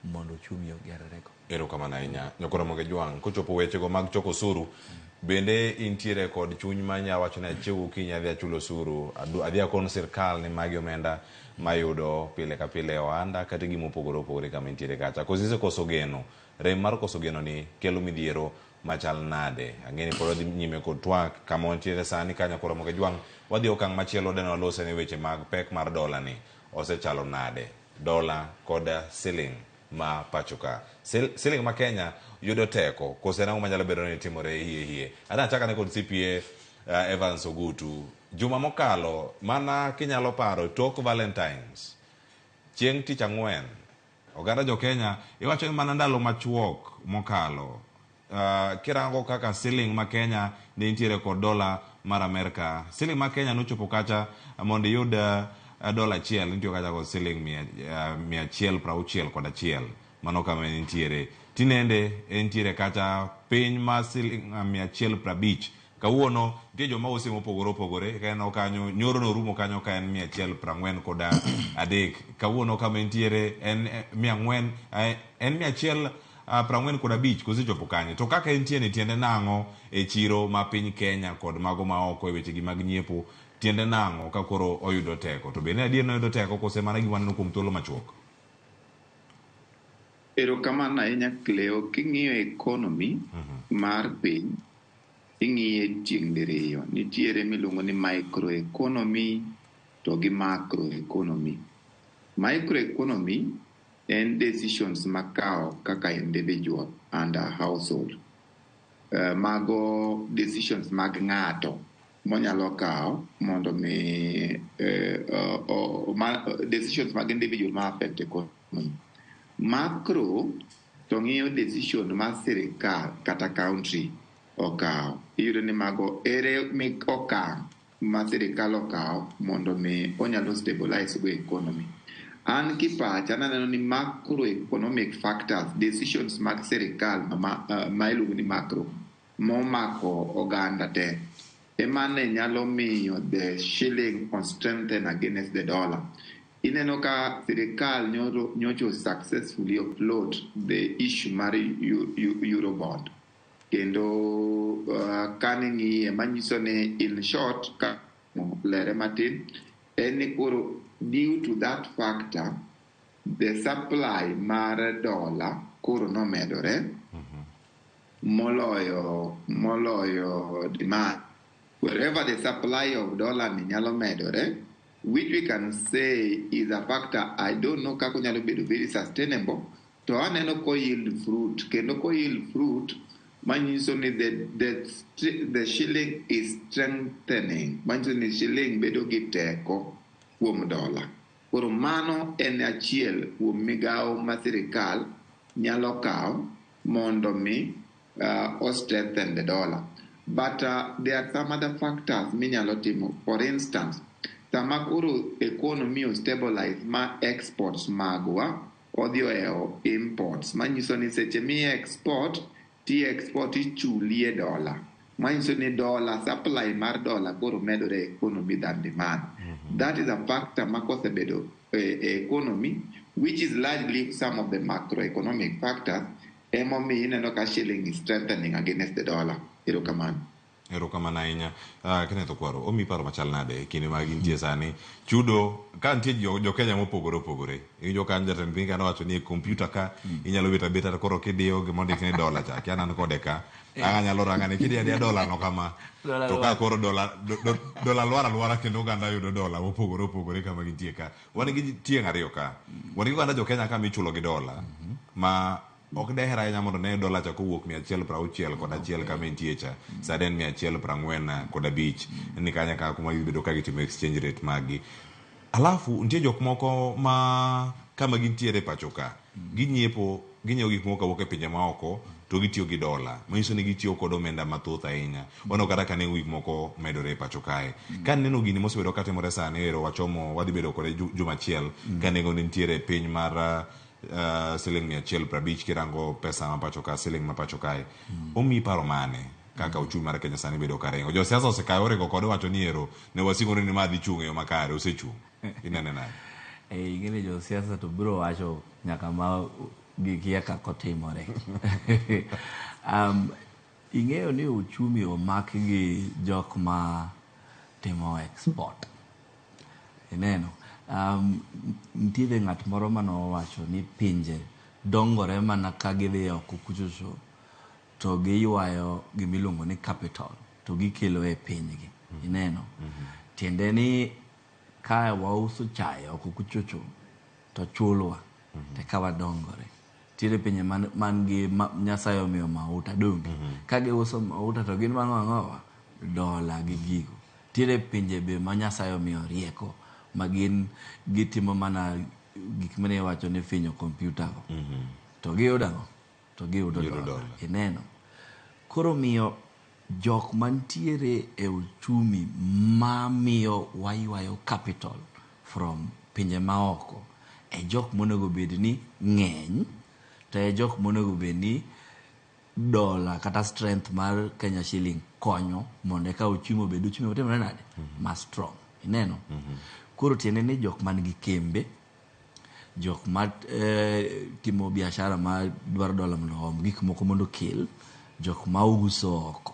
mondo ochumi ogerre go. Erokamano ahinya nyakoro Ramogi Jwang', kochopo wechego mag choko osuru bende intiere kod chuny manya wacho ni achiew kiny adhi achulo osuru adhi akono sirikal ni magi omenda mayudo pile ka pile ohanda kata gimopogore opogore kama intiere kacha. Kosise koso geno, rem mar koso geno ni kelo midhiero machal nade? Ang'eni pod wadhi nyime kod TWAK kama wantiere sani ka nyakoro Ramogi Jwang', wadhi okang' machielo deno walose ni weche mag pek mar dola ni osechalo nade? Dola koda siling ma pachoka. Siling ma Kenya yudo teko kose nang'o manyalo bedo ni timore hie. Ada achakane kod CPA Evans Ogutu. Juma mokalo mana kinyalo paro tok Valentines chieng' tich ang'wen oganda jo Kenya iwacho ni mana ndalo machuok mokalo kirango kaka siling ma Kenya ne intiere kod dola mar Amerika. Siling ma Kenya nochopo kacha mondo yud dola achiel nitiyo kacha kod siling 161 mano kama intiere. Tinende entiere kacha piny ma siling 150. Kawuono nitie joma use mopogore opogore kaeno kanyo nyoro no rumo kanyo ka en 140 koda adek. Kawuono kama intiere en 100 en 145 kosechopo kanyo. To kaka entiere tiende nang'o e chiro ma piny Kenya kod mago ma oko e weche gi mag nyiepo tiende nang'o ka koro oyudo teko? To bende adier no oyudo teko kose mana gima neno kuom thuolo machuok? Erokamano ahinya Cleo, king'iyo economy mar piny, ing'iye tieng' diriyo. Nitiere miluongo ni microeconomy to gi macroeconomy. Microeconomy en decisions makao kaka individual and a household. Mago decisions mag ng'ato monyalo kao mondo mi decisions mag individual ma affect economy. Macro to ng'iyo decision ma sirikal kata country okao. Iyudo ni mago ere mek okang' ma sirikal okao mondo mi onyalo stabilize go economy. An kipacha naneno ni macroeconomic factors, decisions mag sirikal ma iluongo ni macro, momako oganda te, emane nyalo miyo the shilling on strengthen against the dollar. Ineno ka sirikal nyocho successfully upload the issue mar Eurobond. Kendo kaning'iye manyiso ni in short, ka lere matin, en koro due to that factor, the supply mar dollar koro nomedore moloyo demand. Wherever the supply of dollar ni nyalo medore, which we can say is a factor, I don't know kako nyalo bedo very sustainable, to aneno ko yield fruit, kendo ko yield fruit manyiso ni the shilling is strengthening, manyiso ni shilling bedo gi teko kuom dola. Koro mano en achiel kuom migao ma sirikal nyalo kao mondo mi strengthen the dollar. But there are some other factors minyalo timo. For instance, sama koro economy stabilize ma exports magwa odhi oeo imports, manyiso ni seche mi export ichulie dola, manyiso ni dollar, supply mar dollar koro medore economy than demand. That is a factor makosebedo economy, which is largely some of the macroeconomic factors. Emomi ineno ka shilling is strengthening against the dollar. Erokamano ahinya. Kenneth Okwaro, omi paro machal nade kinde mag intie sani chudo ka nitie jo Kenya mopogore opogore. Iwinjo ka jatend piny kano wacho ni kompyuta ka inyalo beta koro kidiyo gimondik ni dola cha kia nan kode ka anyalo rangane kidiya dola no kama to ka koro dola lwara kendo oganda yudo dola mopogore opogore kama gintie ka. Wan gi tieng' ariyo ka. Wan gi oganda jo Kenya ka michulo gi dola ma ok dehera ahinya mondo ne dola cha kowuok 160 kod achiel kama entie cha saden 145 ni kanya ka kuma gibedo ka gitimo exchange rate magi. Alafu nitie jok moko ma kama gintiere pacho ka ginyiewo gik moko kawuok e pinje maoko to gitiyo gi dola, manyiso ni gitiyo kod omenda mathoth ahinya. Wano kata ka nengo gik moko medore pacho kae. Ka neno gini mosebedo katimore sani, ero wachomo wadhi bedo kode juma achiel ka nengo nitiere piny mar siling 150 kirango pesa mapacho ka siling mapacho kae. Omi paro mane kaka uchumi mar Kenya sani bedo karengo? Jo siasa osekayo orengo kod wacho ni ero ne wasingore ni madhi chung' yo makare, osechung'. Inene nade? Ingene jo siasa to biro wacho nyaka ma gikia kako timore. Ing'eyo ni uchumi omak gi jok ma timo export. Ineno nitiere ng'at moro manowacho ni pinje dongore mana ka gidhi oko kuchocho to giywayo gimiluongo ni capital to gikelo e pinygi. Ineno tiende ni ka wauso chai oko kuchocho to chulwa te ka wadongore. Tiere pinje man gi Nyasaye omiyo mauta donge ka giuso mauta to gin mang'owa dola gi gigo. Tiere pinje be ma Nyasaye omiyo rieko magin gitimo mana gik mane wacho ni finyo kompyuta go to giyudo dola. Ineno koro miyo jok mantiere e uchumi ma miyo waywayo capital from pinje maoko e jok monego bed ni ng'eny, to e jok monego bed ni dola kata strength mar Kenya shilling konyo mondo ka uchumi obed uchumi otimore nade ma strong. Ineno koro tiende ni jok man gi kembe, jok ma timo biashara ma dwaro dola mondo om gik moko mondo kel, jok ma uso oko.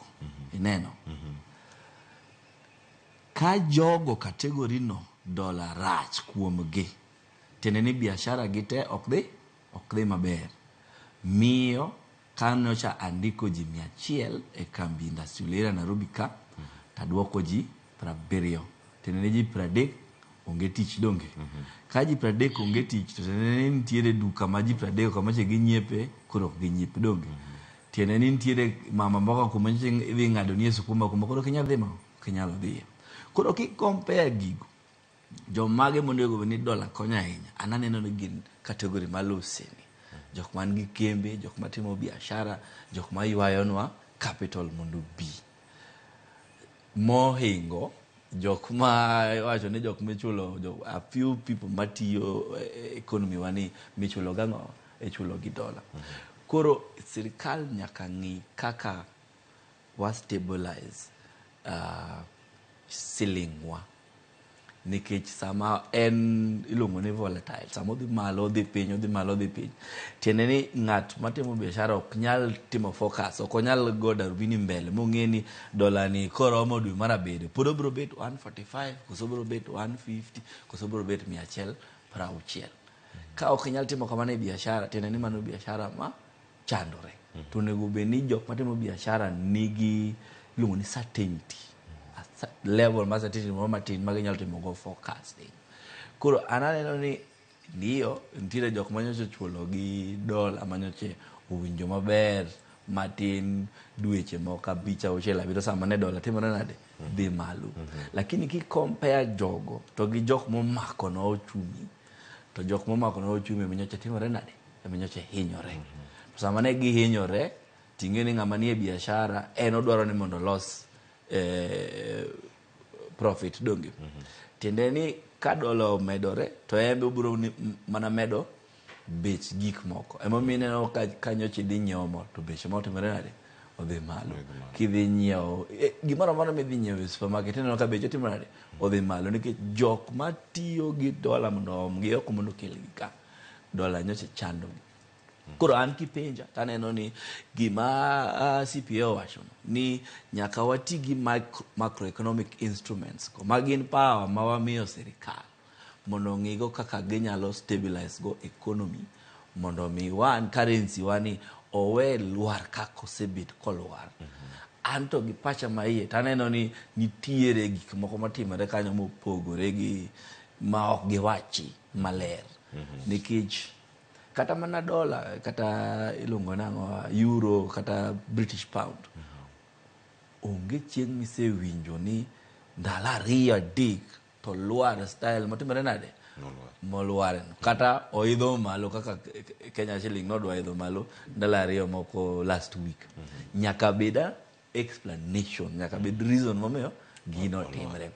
Ineno ka jogo kategori no dola rach kuom gi, tiende ni biashara gi te ok dhi maber. miyo kanocha andiko ji 100 e kambi industrial Nairobi ka taduoko ji 70. Tenene ji 30 onge tich donge. Ka ji 30 onge tich to tenene nitiere duka ma ji 30 kamache ginyiepe koro ginyiepe donge. Tenene nitiere mama mboga kuma idhi ng'ado nie sukuma kuma koro kinyadhi ma kinyalo dhi. Koro ki compare gigo jomage monego ni dola konyo ahinya. Ananeno ni gin kategori maloseni. Jok man gi kembe, jok matimo biashara, jok ma yuayonwa capital mondo bi. Mohingo jok ma wacho ni jok michulo a few people matiyo economy wani michulo gang'o chulo gi dola. Koro sirikal nyaka ng'i kaka wa stabilize ceiling wa. Nikech sama en iluongo ni volatile, sama odhi malo odhi piny, odhi malo odhi piny. Tiende ni ng'at matimo biashara ok nyal timo focus, ok onyal go darubini mbele mong'e ni dola ni koromo dwe mar abiriyo, pod obiro bet 145, koso obiro bet 150, koso obiro bet 160. Ka ok nyal timo kamano e biashara, tiende ni mano biashara ma chandore. To onego bed ni jok matimo biashara nigi iluongo ni certainty. Level ma certainty moro matin ma ginyalo timo go forecasting. Koro ananeno ni ndio nitiere jok manyocha chulo gi dola manyocha owinjo maber matin dweche moko 5 6 7 sama ne dola timore nade dhi malo. Lakini ki compare jogo to gi jok momako no ochumi, to jok momako no ochumi manyocha timore nade manyocha hinyore. Sama ne gihinyore tingeni ng'ama nie biashara en odwaro ni mondo los profit donge. Tiende ni ka dola omedore to embe obiro mana medo bech gik moko. Emomiyo ineno ka kanyocha idhi nyiewo mo to bech mo timore nade odhi malo. Kidhi nyiewo gimoro amora midhi nyiewo e supermarket ineno ka bech timore nade odhi malo nikech jok matiyo gi dola mondo omgi ok mondo kelgi ka dola nyocha chando. Koro an kipenja taneno ni gima CPA wacho ni nyaka wati gi macroeconomic instruments ko magin power ma wamiyo sirikal mondo ng'igo kaka ginyalo stabilize go economy mondo mi wan currency wani owe luar kako osebet kolwar. Anto gi pacha maiye taneno ni nitiere gik moko matimore kanyo mopogore gi ma ok giwachi maler. Nikech kata mana dola, kata iluongo nang'o euro, kata British pound. Onge chieng' misewinjo ni ndalo 2 3 to luar style matimore nade moluar. Kata oidho malo kaka Kenya shilling nodwa idho malo ndalo 2 moko last week. Nyaka beda explanation, nyaka bed reason momiyo gino timre.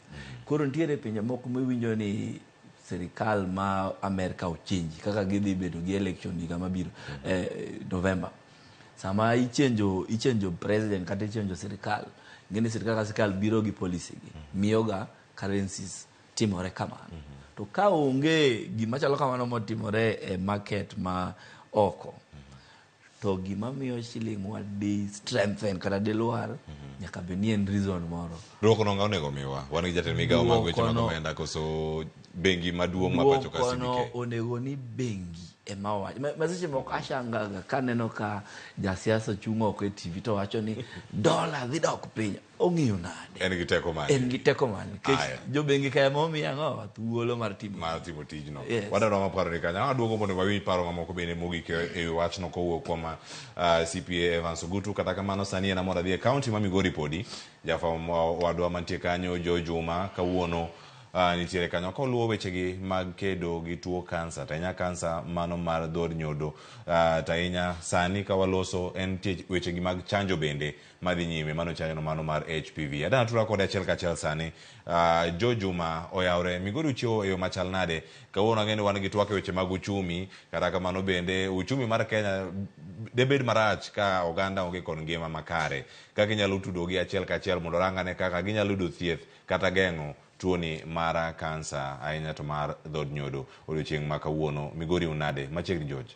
Koro nitiere pinje moko miwinjo ni sirikal ma Amerika ochenji kaka gidhi bedo gi election higa mabiro November. Sama ichenjo president kata ichenjo sirikal, ngeni sirikal ka sirikal biro gi policy gi miyoga currencies timore kamano. To ka onge gima chalo kamano motimore e market ma oko, to gima miyo shilling wa di strengthen kata di luar nyaka be ni en reason moro. Duoko no onego miwa wan gi jatend migawo mag weche mag omenda koso bengi maduong' ma pacho ka CPA. Duoko onego ni bengi ema wacho. Maseche moko ashangaga kaneno ka jasiasa chung' oko e TV to wacho ni dola dhi dok piny. Ong'iyo nade? En gi teko mane? En gi teko mane? Jo bengi ka emo miya ng'o thuolo mar timo tijno. Wadaro maparo ni kanya aduogo mondo wawinj paro mamoko bende mogik e wachno kowuok kuom CPA Evans Ogutu. Kata kamano sani en amora dhi e kaunti ma Migori podi jafwambo wadwa mantie kanyo Juma kawuono nitiere kanyo ka luwo wechegi mag kedo gi tuo kansa, tainya kansa mano mar dhod nyodo, tainya sani ka waloso en wechegi mag chanjo bende madhi nyime, mano chanjo no mano mar HPV. Adana tura kode achiel kachiel sani. Juma oyawre Migori uchio eyo machal nade kawuono ng'eni wan gi twak e weche mag uchumi, kata kamano bende uchumi mar Kenya debed marach ka oganda onge kod ngima makare. Kaka inyalo tudo gi achiel kachiel mondo rangane kaka ginyalo yudo thieth kata geng'o tuoni mara kansa ahinya to mar dhod nyodo. Odiochieng' ma kawuono Migori unade machiegni George?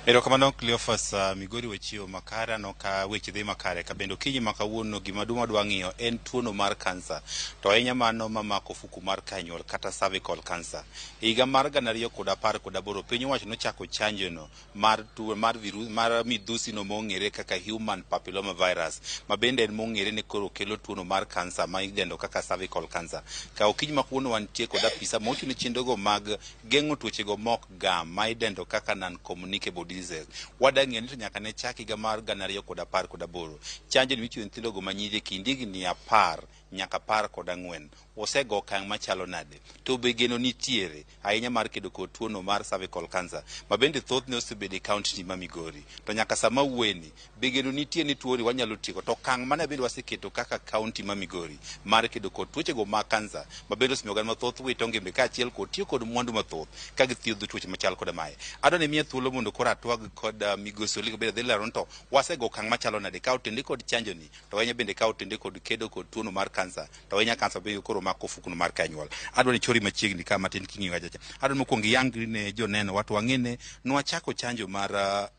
Erokamano Cleophas, Migori wechio makara no ka weche dhi makare ka bendo kinyi makawuono gima duma dwa ng'iyo en tuono mar kansa to ahinya mano mamako fuku mar kanyuol kata cervical cancer. Higa mar 2018 piny owacho nochako chanjo no mar tuo mar virus mar midhusi no mong'ere kaka human papilloma virus ma bende en mong'ere ni koro kelo tuono mar kansa ma idendo kaka cervical cancer. Ka okinyi makawuono wantie kod apisa mochung' chenrogo mag geng'o tuochego mok gam ma idendo kaka non communicable disease. Wadang'e ni to nyaka ne chak higa mar 2018 chanjo ni michiwo nyithindogo manyiri kind higni 10 nyaka 14 osego okang' machalo nade to be geno nitiere ahinya mar kedo kod tuono mar cervical cancer ma bende thothne osebedo e kaunti ma Migori to nyaka sama wueni be geno nitie ni tuoni wanyalo tieko to okang' mane bende waseketo kaka kaunti ma Migori mar kedo kod tuochego mag kansa ma bende osemiyo oganda mathoth wito ngimbe kaachiel kod tiyo kod mwandu mathoth ka githiedho tuoche machal koda mae. Adwani miye thuolo mondo koro atwag kod migosi Oliko bende dhi lero to wasego okang' machalo nade ka otende kod chanjo ni to wanya bende ka otende kod kedo kod tuono mar kansa to wanya kansa bende koro mako fukuno mar kanyuol. Adwani chori machiegni ka matin king'iyo achacha. Adwani mokwongo iyangri ne joneno watu wang'ene nwachako chanjo mar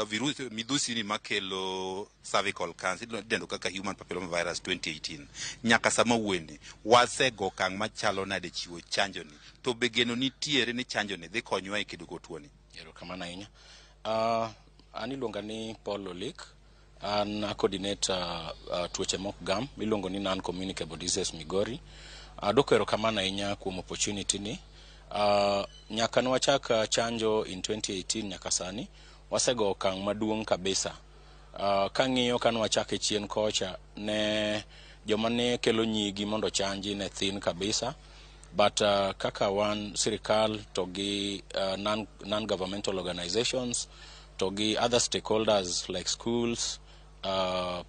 virus midhusi ni makelo cervical cancer idendo kaka human papilloma virus 2018 nyaka sama wueni wasego okang' machalo nade chiwo chanjo ni to be geno nitiere ni chanjo ni dhi konyowa e kedo kod tuoni. Erokamano ahinya. An iluonga ni Paul Olik, an coordinator tuoche mok gam miluongo ni non communicable disease Migori. Doko erokamano ahinya kuom opportunity ni. Nyaka nwachak chanjo in 2018 nyaka sani wasego okang' maduong' kabisa. Kang'iyo ka nwachake chien kocha ne joma ne kelo nyigi mondo chanji ne thin kabisa. But kaka wan sirikal to gi non-governmental organizations to gi other stakeholders like schools,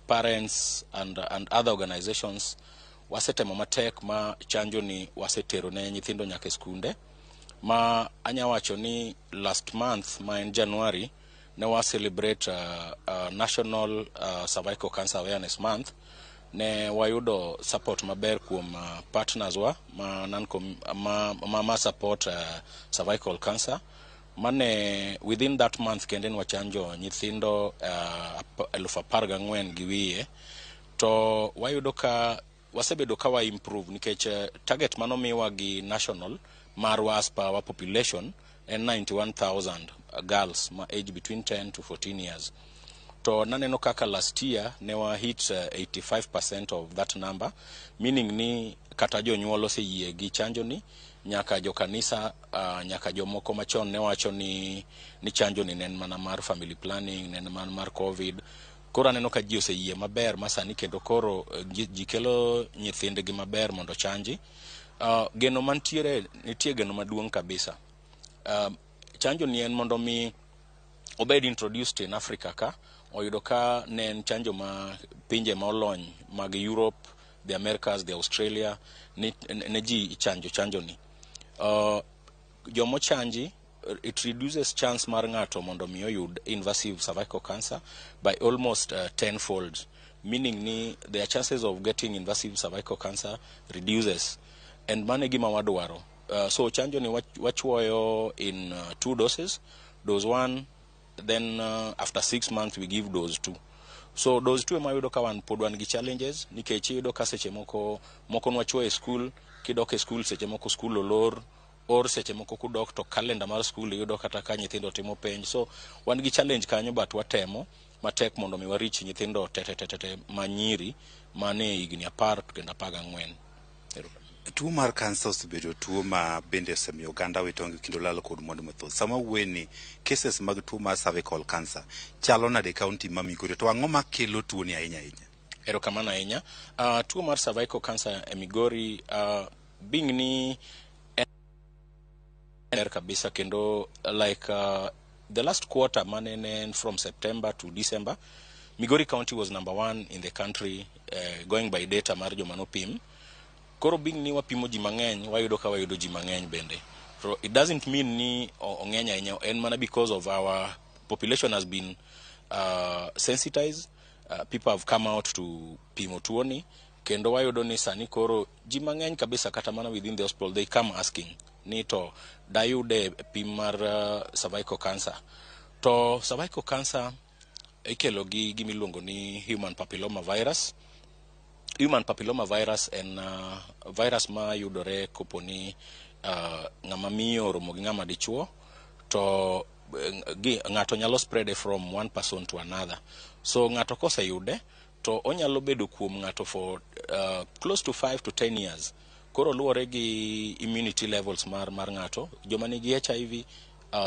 parents and other organizations wasetemo matek ma chanjo ni wasetero ne nyithindo nyaka skunde ma anya wacho ni last month ma en January ne wa celebrate National Cervical Cancer Awareness Month. Ne wayudo support maber kuom partners wa ma support cervical cancer mane within that month kende nwachanjo nyithindo 14,000 gi wiye to wayudo ka wasebedo ka wa improve nikech target manomiwa gi national marwa as per our population en 91,000 girls ma age between 10 to 14 years. To naneno kaka last year ne wa hit 85% of that number, meaning ni kata jonyuol oseyie gi chanjo ni nyaka jo kanisa nyaka jomoko machon ne wacho ni chanjo ni nen mana mar family planning, nen mana mar covid. Koro aneno ka ji oseyie maber masani kendo koro ji kelo nyithindgi maber mondo chanji. Geno nitie geno maduong' kabisa. Chanjo ni en mondo mi obed introduced in Africa ka oyudo ka ne en chanjo ma pinje ma olony mag Europe, the Americas, the Australia ne ji chanjo ni. Jomo chanji it reduces chance mar ng'ato mondo mi oyud invasive cervical cancer by almost tenfold, meaning ni their chances of getting invasive cervical cancer reduces, and mane gima wadwaro. So chanjo ni wachuoyo in 2 doses, dose 1 then after 6 months we give dose 2. So dose 2 ema yudo ka wan pod wan gi challenges nikech yudo ka seche moko nwachuoyo e school, kidok e school seche moko school olor or seche moko kudok to calendar mar school yudo kata ka nyithindo timo penj. So wan gi challenge kanyo but watemo matek mondo mi warich nyithindo tete manyiri mane higni 10 kendo 14. Tuo mar kansa osebedo tuo ma bende osemiyo oganda wito kendo lalo kod mwandu mathoth. Sama wueni cases mag tuo mar cervical cancer chalo nade kaunti ma Migori to ang'o makelo tuo ni ahinya? Erokamano ahinya. Tuo mar cervical cancer e Migori being ni kabisa kendo like the last quarter mane from September to December, Migori County was number 1 in the country going by data mar joma nopim. Koro being ni wapimo ji mang'eny wayudo ka wayudo ji mang'eny bende. So it doesn't mean ni ong'eny ahinya en mana because of our population has been sensitized. People have come out to pimo tuoni kendo wayudo ni sani koro ji mang'eny kabisa kata mana within the hospital they come asking ni to dayude pim mar cervical cancer. To cervical cancer ikelo gi gimiluongo ni human papilloma virus. Human papilloma virus en virus ma yudore koponi ng'ama miyo oromo gi ng'ama dichuo, to ng'ato nyalo spread from one person to another. So ng'ato koseyude to onyalo bedo kuom ng'ato for close to 5 to 10 years. Koro luwore gi immunity levels mar ng'ato. Joma nigi HIV,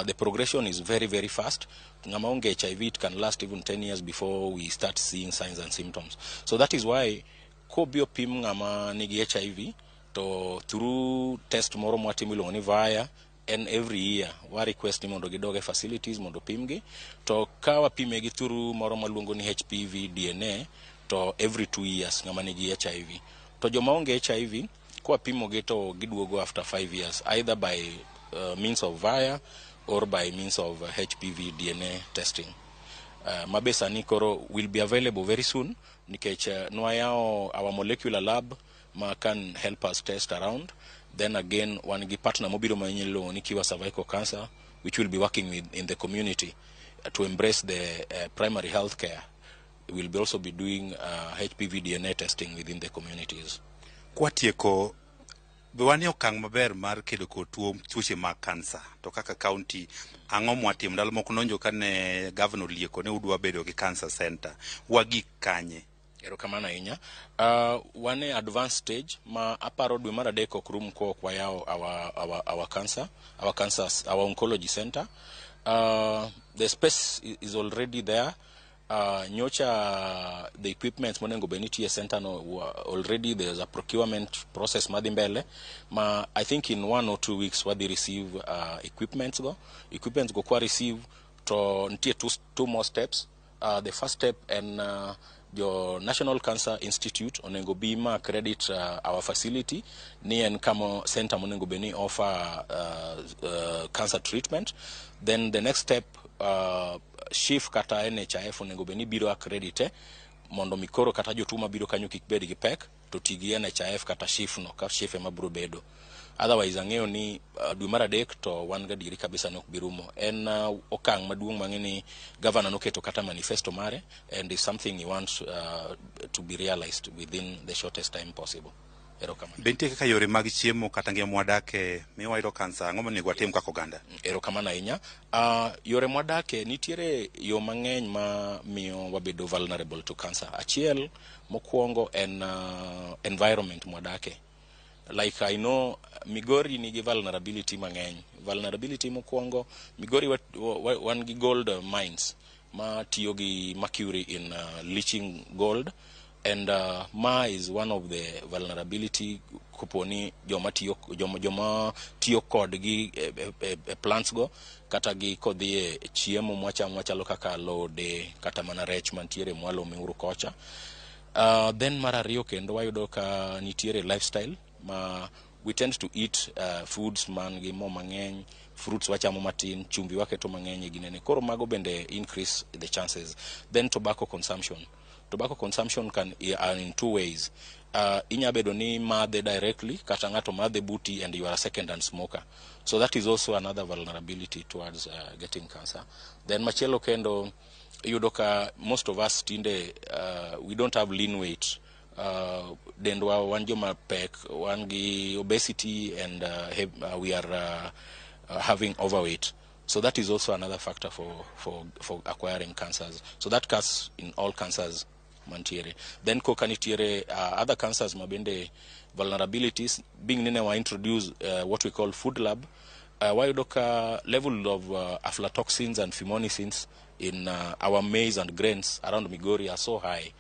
the progression is very, very fast. Ng'ama onge HIV, it can last even 10 years before we start seeing signs and symptoms. So that is why ko bio pim ng'ama nigi HIV, to through test moro mwatimo iluongo ni VIA, and every year wa request ni mondo gidoge facilities mondo pimgi, to ka wapimegi through moro maluongo ni HPV DNA, to every 2 years ng'ama nigi HIV. To joma onge HIV, kwa pimogi to giduogo after 5 years, either by means of VIA or by means of HPV DNA testing. Mabesa ni koro will be available very soon, nikech nwayao our molecular lab ma can help us test around. Then again, one partner mobile manyelo ni kiwa cervical cancer, which will be working with in the community to embrace the primary health care. We will also be doing HPV DNA testing within the communities. Kwatieko wane okang' maber mar kedo kod tuoche mag kansa, to kaka county ang'o mwatim ndalo moko nonjo kane governor lieko ne udwa bedo gi cancer center, wagi kanye? Erokamano ahinya. Wane advanced stage ma aparo dwe mar adek ok rum ko ok wayao our oncology center. The space is already there. Nyocha the equipment monengo beniti center no already there's a procurement process madhi mbele ma I think in 1 or 2 weeks what they receive equipment go kwa receive to ntie two more steps. The first step and your National Cancer Institute onengo bima credit our facility ni en kamo center monengo beni offer cancer treatment. Then the next step shift kata NHIF onengo beni biro accredite mondo mikoro kata jotuma biro kanyo kik bed gi pek to tigi NHIF kata shift no ka shift ema biro bedo. Otherwise ang'eyo ni dwe mar adek to wan gadieri kabisa nok birumo. En okang' maduong' mang'eni governor noketo kata manifesto mare, and is something he wants to be realized within the shortest time possible. Erokamano. Bentie kaka yore mag chiemo kata ngima mwadake miwa yudo kansa, ang'o monego watim kaka oganda? Erokamano ahinya. Yore mwadake nitiere yo mang'eny ma miyo wabedo vulnerable to cancer. Achiel mokwongo en environment mwadake. Like I know Migori nigi vulnerability mang'eny. Vulnerability mokwongo, Migori wan gi gold mines ma tiyo gi mercury in leaching gold, and ma is one of the vulnerability kuponi joma tiyo kod gi plants go kata gi kodhi chiemo mwachalo kaka alode kata mana rech mantiere mwalo miuru kocha. Then mar ariyo kendo wayudo ka nitiere lifestyle ma we tend to eat foods man gi mo mang'eny, fruits wachamo matin, chumbi waketo mang'eny ginene, koro mago bende increase the chances. Then tobacco consumption can in 2 ways. Inya bedo ni madhe directly kata ng'ato madhe buti and you are a second-hand smoker, so that is also another vulnerability towards getting cancer. Then machielo kendo yudo ka most of us tinde we don't have lean weight. Dendwa wan joma pek, wan gi obesity, and we are having overweight. So that is also another factor for acquiring cancers. So that cuts in all cancers mantiere. Then kokanitiere other cancers mabende vulnerabilities being nene wa introduce what we call food lab. Wayudoka level of aflatoxins and fumonisin in our maize and grains around Migori are so high.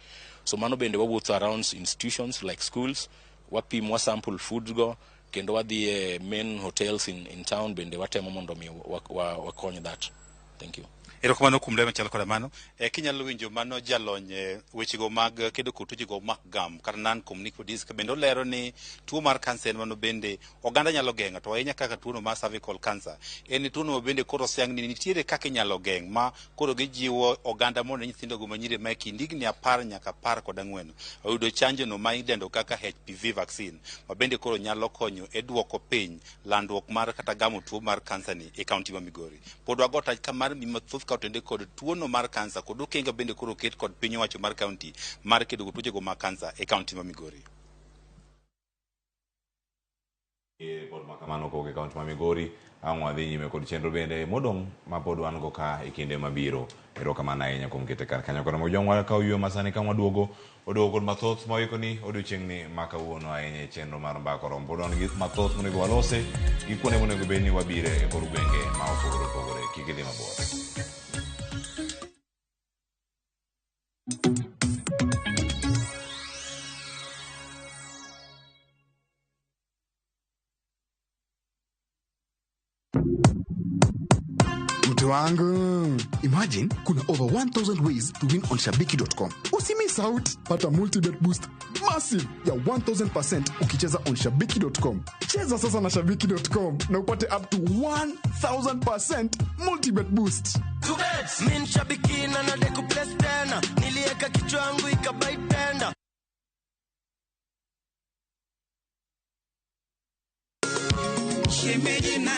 So mano bende wawuotho around institutions like schools, wapimwa sample food go, kendo wadhi main hotels in town bende watemo mondo mi wakony that. Thank you. Erokamano kuom lemo chalo koda mano. Kinyalo winjo mano jalony wechego mag kedo kod tuochego mag gam kata non communicable ka bende olero ni tuo mar kansa en mano bende oganda nyalo geng'o to ahinya kaka tuono mar cervical cancer. En tuono ma bende koro siang ni nitiere kaka inyalo geng' ma koro gijiwo oganda mondo nyithindogo manyiri ma kind higni 10 nyaka 14 oyudo chanjono ma idendo kaka HPV vaccine ma bende koro nyalo konyo e duoko piny landruok mar kata gamo tuo mar kansa ni e kaunti ma Migori. Pod wagota kamar mathoth ka otende kod tuono mar kansa kod okenga bende koro ket kod piny owacho mar kaunti mar kedo kod tuochego mag kansa e kaunti ma Migori. Pod makamano koke kaunti ma Migori ang' wadhi nyime kod chenro bende modong' ma pod wan go ka e kinde mabiro. Erokamano ahinya kuom kete kar kanyo koda mojong'wa ka uyuo masani ka waduogo kod mathoth ma wiko ni odiochieng'ni ma kawuono ahinya e chenro mar mbako rom. Pod wan gi mathoth monego walose gi kuonde monego bed ni wabire e kor gwenge ma opogore opogore. Kik idhi mabor. Mtu wangu, imagine kuna over 1000 ways to win on shabiki.com. Usimiss out, pata multi-bet boost massive ya 1000% ukicheza on shabiki.com. Cheza sasa na shabiki.com na upate up to 1000% multi-bet boost. Min shabiki na nadeku place tena, nilieka kichwa yangu ikabai tenda. Shemedina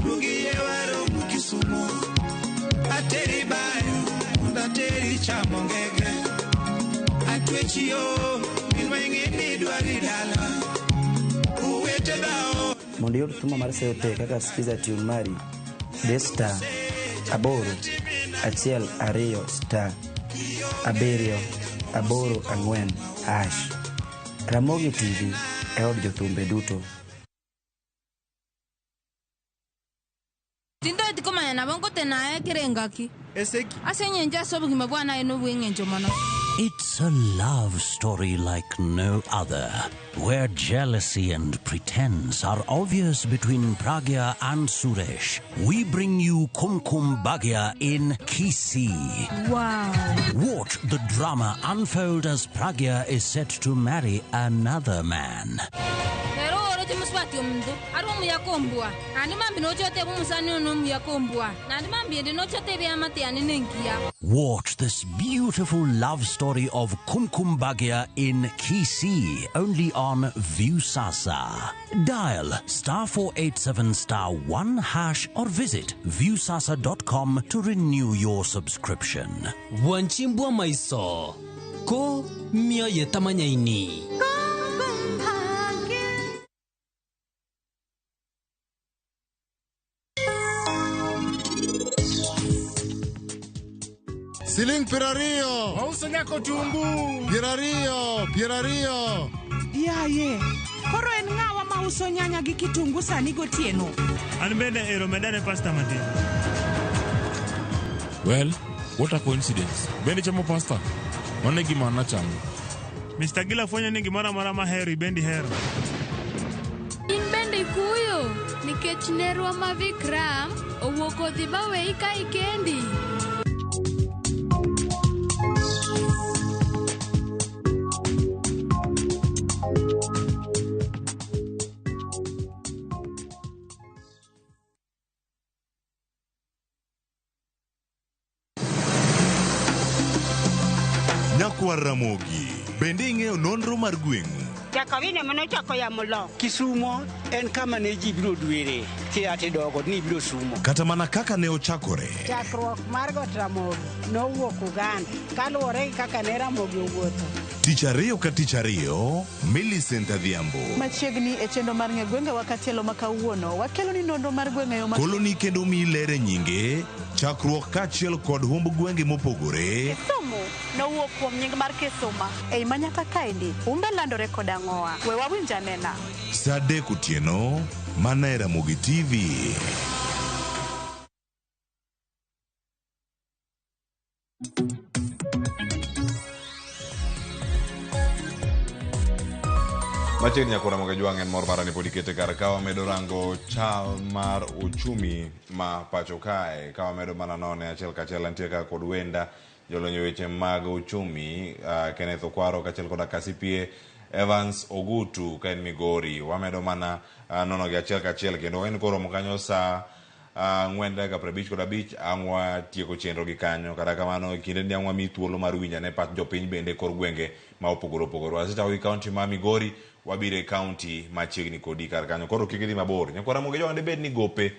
Bugiye waro mukisumo Ateri bayo Ndateri chamongege Atwechiyo Minwengeni dwaridala Uwete bao Mondo yod thuma mar seyote kaka skiza tune mari Desta Aboro Achiel Ariyo Star Aberio Aboro Angwen Hash Ramogi TV eod jothumbe duto. Tindo etikoma na bongo tena kerengaki. Eseki. Asenye nja sobu kimabwana eno wengenjo mano. It's a love story like no other, where jealousy and pretense are obvious between Pragya and Suresh. We bring you Kumkum Bhagya in Kisii. Wow. Watch the drama unfold as Pragya is set to marry another man. Muswati omuntu arumu yakombwa nandi mambi nochote bumusani onumu yakombwa nandi mambi ende nochote byamate anenenkia. Watch this beautiful love story of Kumkum Bhagya in Kisii only on Viusasa. Dial *487*1 hash or visit viusasa.com to renew your subscription. Wanchimbwa maiso ko mio yetamanyaini. Siling Pirario. Mauso nyako tungu. Pirario. Yaye. Koro en ng'awa mauso nyanya gi kitungu sani gotieno. An bende ero medane pasta matin. Well, what a coincidence. Bende chamo pasta. Mane gima na chamo. Mr. Gila fwenyo ni gimora mora maheri bendi hero. In bende kuyo. Nikech nerwa ma Vikram owuoko dhi bawe ika ikendi. Okwaro Ramogi. Bende ing'eyo nonro mar gweng'u? Jakawine mano chako ya mulo. Kisumo en kama ne ji biro dwere. Kiate dogo ni biro sumo. Kata mana kaka ne ochakore. Chakruok mar got Ramogi nowuok Uganda. Kaluwore kaka ne Ramogi owuotho. Tich ariyo ka tich ariyo, Millicent Adhiambo. Machiegni e chendo mar ng'e gwenge wakatielo makawuono. Wakelo ni nonro mar gwenge yo Koloni kendo mi lere nyinge. Chakruok kachiel kod humb gwenge mopogore. Somo nowuok kuom nying mar Kesoma. Ei manyaka kaendi, umbe landore kod ang'owa. We wawinj anena. Sa adek otieno, mana e Ramogi TV. Machiegni nyakura moga jwang' en mor marani pod ikete kar ka wamedo rango chal mar uchumi ma pacho kae ka wamedo mana none achiel kachiel antie ka kod wenda jolonyo weche mag uchumi Kenneth Okwaro kachiel koda ka CPA Evans Ogutu ka en Migori. Wamedo mana nono gi achiel kachiel kendo en koro mokanyo sa 4:55 ang'wa tieko chenro gi kanyo. Kata kamano kinde ni ang'wa mi thuolo mar winja ne pat jopiny bende kor gwenge ma opogore opogore. Wasechako gi kaunti ma Migori wabire kaunti machiegni kodi kar kanyo koro kik idhi mabor. Nyakwara moge jowande bed ni gope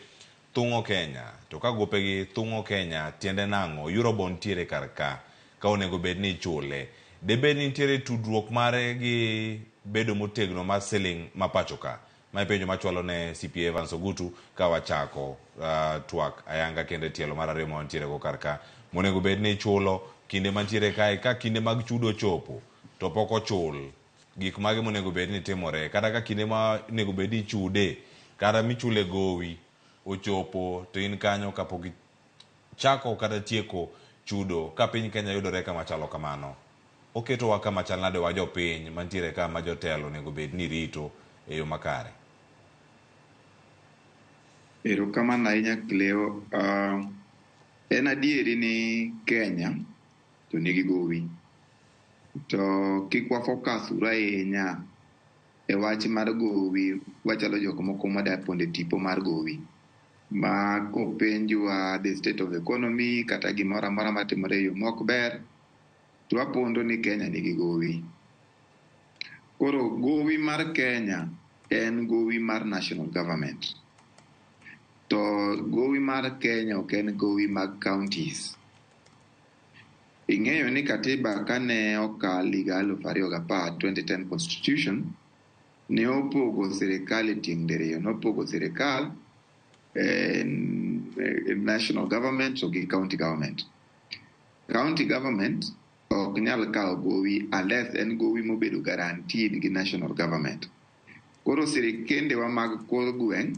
thung'o Kenya, to ka gope gi thung'o Kenya tiende nang'o? Eurobond tiere kar ka onego bed ni ichule. Debed ni nitiere tudruok mare gi bedo motegno mar siling ma pacho ka? Ma penjo machwalo ne CPA Evans Ogutu ka wachako TWAK ayanga kende tielo mar ariyo ma wantiere go kar ka monego bed ni ichulo kinde mantiere kae. Ka kinde mag chudo chopo to pok ochul, gik mage monego bed ni timore, kata ka kinde ma nego bed ni chude kata michule gowi ochopo to in kanyo kapok chako kata tieko chudo, ka piny Kenya yudore kama chalo kamano, oketowa kama chal nade wa jopiny mantiere ka ma jotelo onego bed ni rito e yo makare? Erokamano ahinya Cleo. En adieri ni Kenya to nigi gowi, to kik wa focus ahinya e wach mar gowi. Wachalo jok moko madaponde tipo mar gowi ma kopenjwa the state of economy kata gimoro amora matimore e yo mok ber to wapondo ni Kenya nigi gowi. Koro gowi mar Kenya en gowi mar national government, to gowi mar Kenya ok en gowi mag counties. Ing'eyo ni katiba kane okal higa 2010 2010 constitution ne opogo sirikal e tieng' diriyo. Nopogo sirikal national government to gi county government. County government ok nyal kawo gowi unless en gowi mobedo guaranteed gi national government. Koro sirikendewa mag kor gweng'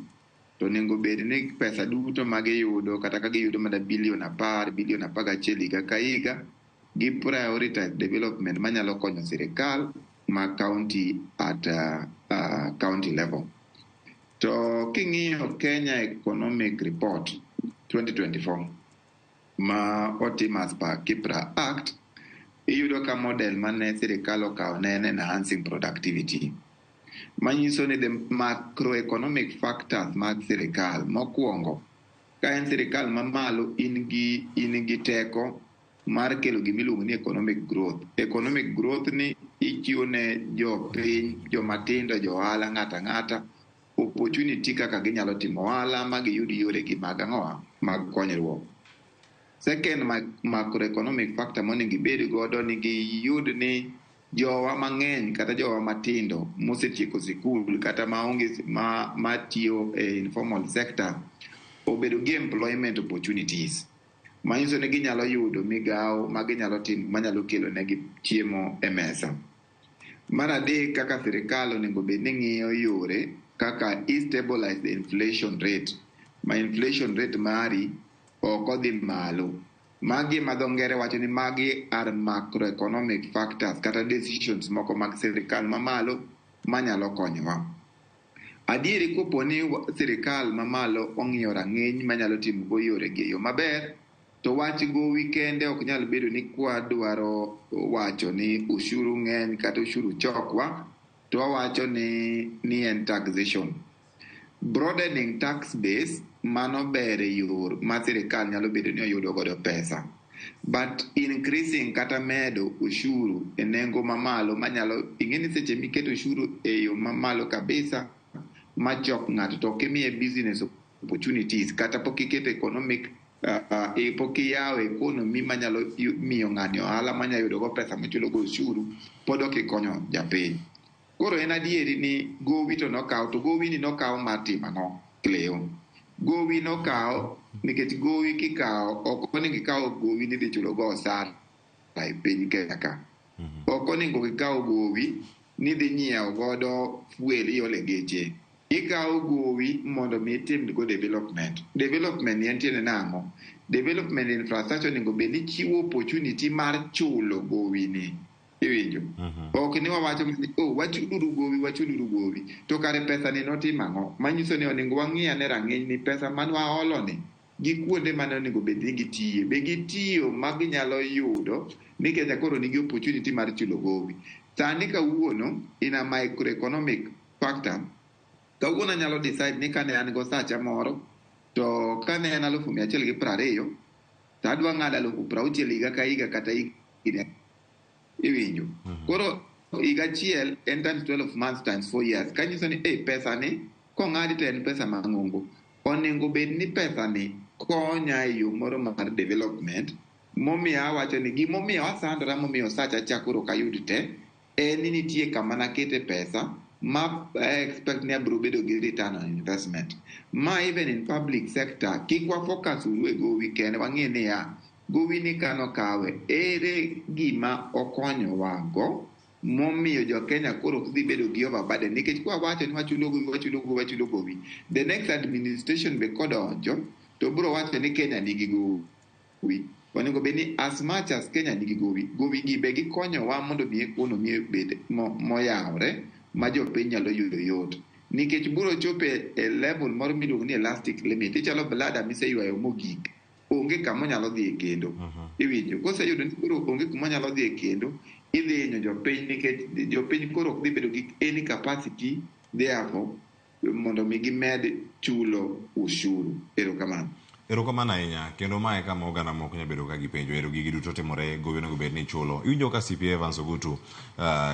to nego bed ni pesa duto ma giyudo kata ka giyudo mana bilion 11 higa ka higa gi prioritize development manyalo konyo sirikal ma county at county level. To king'iyo Kenya Economic Report 2024 ma otim as per KIPRA Act, iyudo ka model mane sirikal okawo ne en enhancing productivity, manyiso ni the macroeconomic factors mag sirikal. Mokwongo, ka en sirikal mamalo in gi teko mar kelo gimiluongo ni economic growth. Economic growth ni ichiwo ne jopiny, jomatindo, johala, ng'ata opportunity kaka ginyalo timo ohala ma giyud yore gi mag konyruok. Second macroeconomic factor monego ibed godo ni giyud ni jowa mang'eny kata jowa matindo mosetieko sikul kata matiyo e informal sector obedo gi employment opportunities, manyiso ni ginyalo yudo migawo ma ginyalo timo manyalo kelo negi chiemo e mesa. Mar adek, kaka sirikal onego bed ni ng'iyo yore kaka stabilize the inflation rate. Ma inflation rate mari ok odhi malo. Magi ma dho ngere wacho ni magi are macroeconomic factors kata decisions moko mag sirikal mamalo manyalo konyowa. Adieri kopo ni sirikal mamalo ong'iyo rang'iny manyalo timo go yore gi yo maber, to wach gowi kende ok nyal bedo ni kwadwaro wacho ni ushuru ng'eny kata ushuru chokwa to wawacho ni en taxation. Broadening tax base mano ber e yor ma sirikal nyalo bedo ni oyudo godo pesa, but increasing kata medo ushuru e nengo mamalo manyalo, ing'eni seche miketo ushuru e yo mamalo kabisa machok ng'ato to kimiye business opportunities kata pok iketo economic pok iyawo economy manyalo miyo ng'ani ohala manyalo yudo go pesa machulo go ushuru, pod ok ikonyo japiny. Koro en adieri ni gowi to nokaw, to gowi ni nokaw mar timo ang'o Cleo? Gowi nokaw nikech gowi kikaw ok onego ikaw gowi ni dhi chulo go osara e piny Kenya ka. Ok onego ikaw gowi ni dhi nyiewo godo fuel iole geche. Ikaw gowi mondo mi itim go development. Development en tiende nang'o? Development infrastructure onego bed ni chiwo opportunity mar chulo gowi ni. iwinjo ok ni wawacho wachuduru gowi to kare pesa ni notimo ang'o manyiso ni onego wang'i ane rang'iny ni pesa mane waolo ni gi kuonde mane onego bed ni gitiye be gitiyo ma ginyalo yudo nikech koro nigi opportunity mar chulo gowi. Sani kawuono in a microeconomic factor kawuono nyalo decide ni kane an go sacha moro to kane en 120 to adwa ng'ado 60 higa ka higa kata higa iwinjo koro higa achiel en times 12 months times 4 years kanyiso ni pesa ni kong'adi to en pesa mang'ongo onego bed ni pesa ni konya e yo moro mar development momiyo awacho ni gimomiyo asandora momiyo sacha chakoro kayud te en ni nitie kama nakete pesa ma expect ni abro bedo gi return on investment ma even in public sector kikwa focus e gowi kende wang'e ni gowi ni kano kawe ere gima okonyo wago momiyo jo Kenya koro dhi bedo gi overburden nikech kwa wacho ni wachulo gowi the next administration be kodonjo to bro wacho ni Kenya nigi gowi onego bed ni as much as Kenya nigi gowi gi be gikonyowa mondo mi economy bed moyawre ma jopiny nyalo yudo yot nikech biro chope e level moro miluongo ni elastic limit ichalo blada miseywayo mogik onge kama nyalo dhi e kendo iwinjo koseyudo ni biro onge kuma nyalo dhi e kendo idhi hinyo jopiny nikech jopiny koro ok dhi bedo gi any capacity therefore mondo mi gimed chulo ushuru. Erokamano ahinya kendo mae kama oganda moko nya bedo ka gipenjo ero gigi duto timore gowi onego bed ni chulo iwinjo ka CPA Evans Ogutu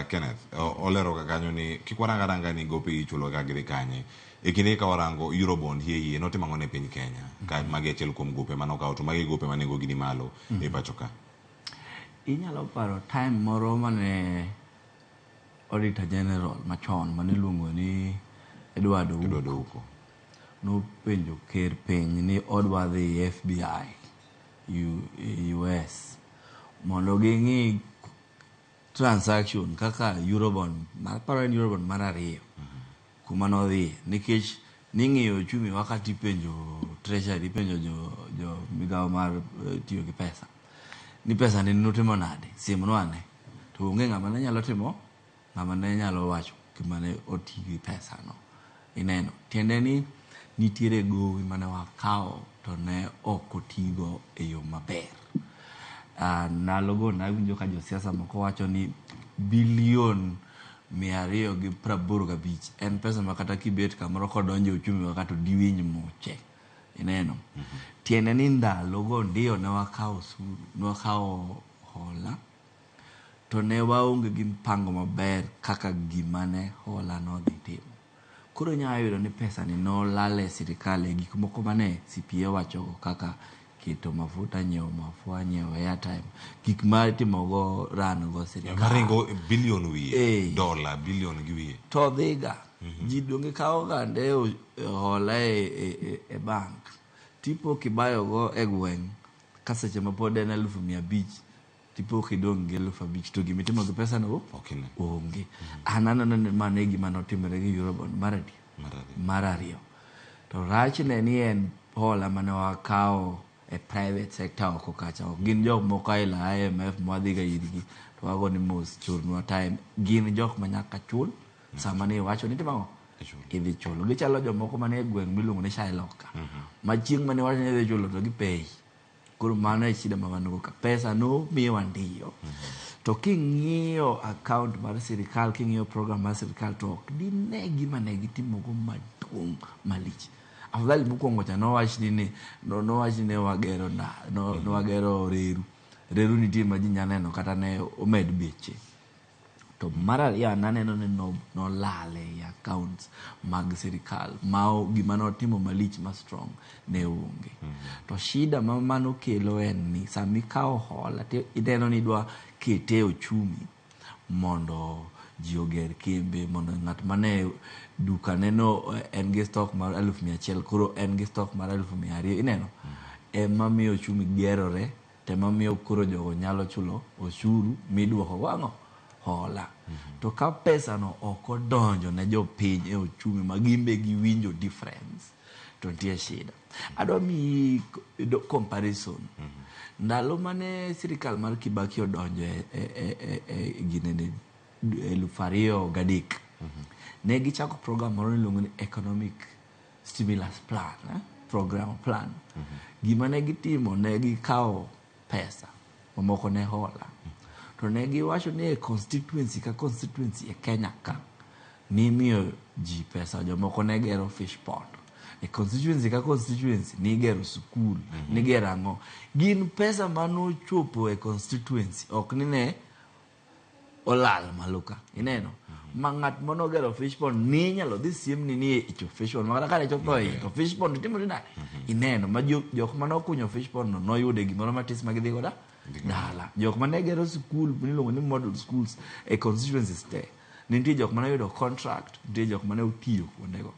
Kenneth olero ka kanyo ni kik waranga ni gopi chulo ka gidhi kanye e kinde ka warango Eurobond hie notimo ang'o ne piny Kenya ka magi achiel kuom gope manokawo to magi gope manego gini malo e pacho ka. Inyalo paro time moro mane Auditor General machon mane luongo ni Edward Ouko no penjo ker piny ni odwa dhi FBI US mondo ging'i transaction kaka Eurobond mar ariyo kuma nodhi nikech ning'iyo uchumi wakati penjo treasury penjo jo migawo mar tiyo gi pesa ni pesa ni notimo nade siemno ane to onge ng'ama ne nyalo timo ng'ama ne nyalo wacho gima ne oti gi pesa no ineno tiende ni nitiere gowi mane wakawo to ne ok otigo e yo maber. Nalogo nawinjo ka josiasa moko wacho ni bilion 285 en pesa ma kata kibet kamoro kodonjo uchumi wakato diwiny moche ineno tiende ni ndalogo ndio ne wakawo hola to ne waonge gi mpango maber kaka gimane hola no dhi timo. Koro nyalo yudo ni pesa ni nolal e sirikal e gik moko mane CPA wacho kaka keto mafuta nyiewo mafua nyiewo airtime gik ma timogo ran go sirikal maringo bilion wiye dola bilion gi wiye to dhiga ji donge kawo gande hola e bank tipo kibayogo e gweng' ka seche ma pod en 500,000 tipo kidong' gi 5,000 to gimitimo gi pesa no onge anano ne mane gima notimore gi Eurobond mar ariyo to rachne ni en hola mane wakawo e private sector oko kacha gin jok moko aila IMF mwadhiga irgi to wago ni mos churnwa time gin jok manyaka chul sama ne wacho ni timang'o idhi chulo gichalo jomoko mane gweng' miluongo ni Shailoka ma chieng' mane wacho ni idhi chulo to gipei koro mano e shida ma wan go ka pesa no miyo ndiyo to king'iyo account mar sirikal king'iyo program mar sirikal to ok dine gima ne gitimogo maduong' malich afadhali mokwongo cha nowach ni wagero reru nitie ma ji nyaneno kata ne omed beche to mar ariyo naneno ni nolale e accounts mag sirikal ma gima notimo malich ma strong ne onge to shida ma mano kelo en ni sami kawo hola ineno ni dwa kete ochumi mondo ji oger kembe mondo ng'at mane duka neno en gi stock mar 100,000 koro en gi stock mar 200,000 ineno ema miyo ochumi gerore tema miyo koro jogo nyalo chulo osuru miduoko wang'o hola to ka pesa no ok odonjo ne jopiny e ochumi ma gimbe giwinjo difference to nitie shida. Adwa mi comparison. Ndalo mane sirikal mar Kibaki odonjo e ginene 2003 ne gichako program moro miluongo ni economic stimulus plan, program plan. Gima ne gitimo, ne gikawo pesa mamoko ne hola, to ne giwacho ni constituency ka constituency e Kenya ka nimiyo ji pesa. Jomoko ne gero fish pond, e constituency ka constituency ni gero skul, ni gero ang'o. Gin pesa manochopo e constituency, ok ni ne olal maluka, ineno. Ma ng'at manogero fish pond ni nyalo dhi siem ni icho fish pond, makata kare chopo to fish pond timo nade, ineno. Ma jok manokunyo fish pond no noyude gimoro matis ma gidhi goda dala. Jok mane gero skul miluongo ni model schools e constituencies te, nitie jok mane yudo contract, nitie jok mane otiyo kuondego.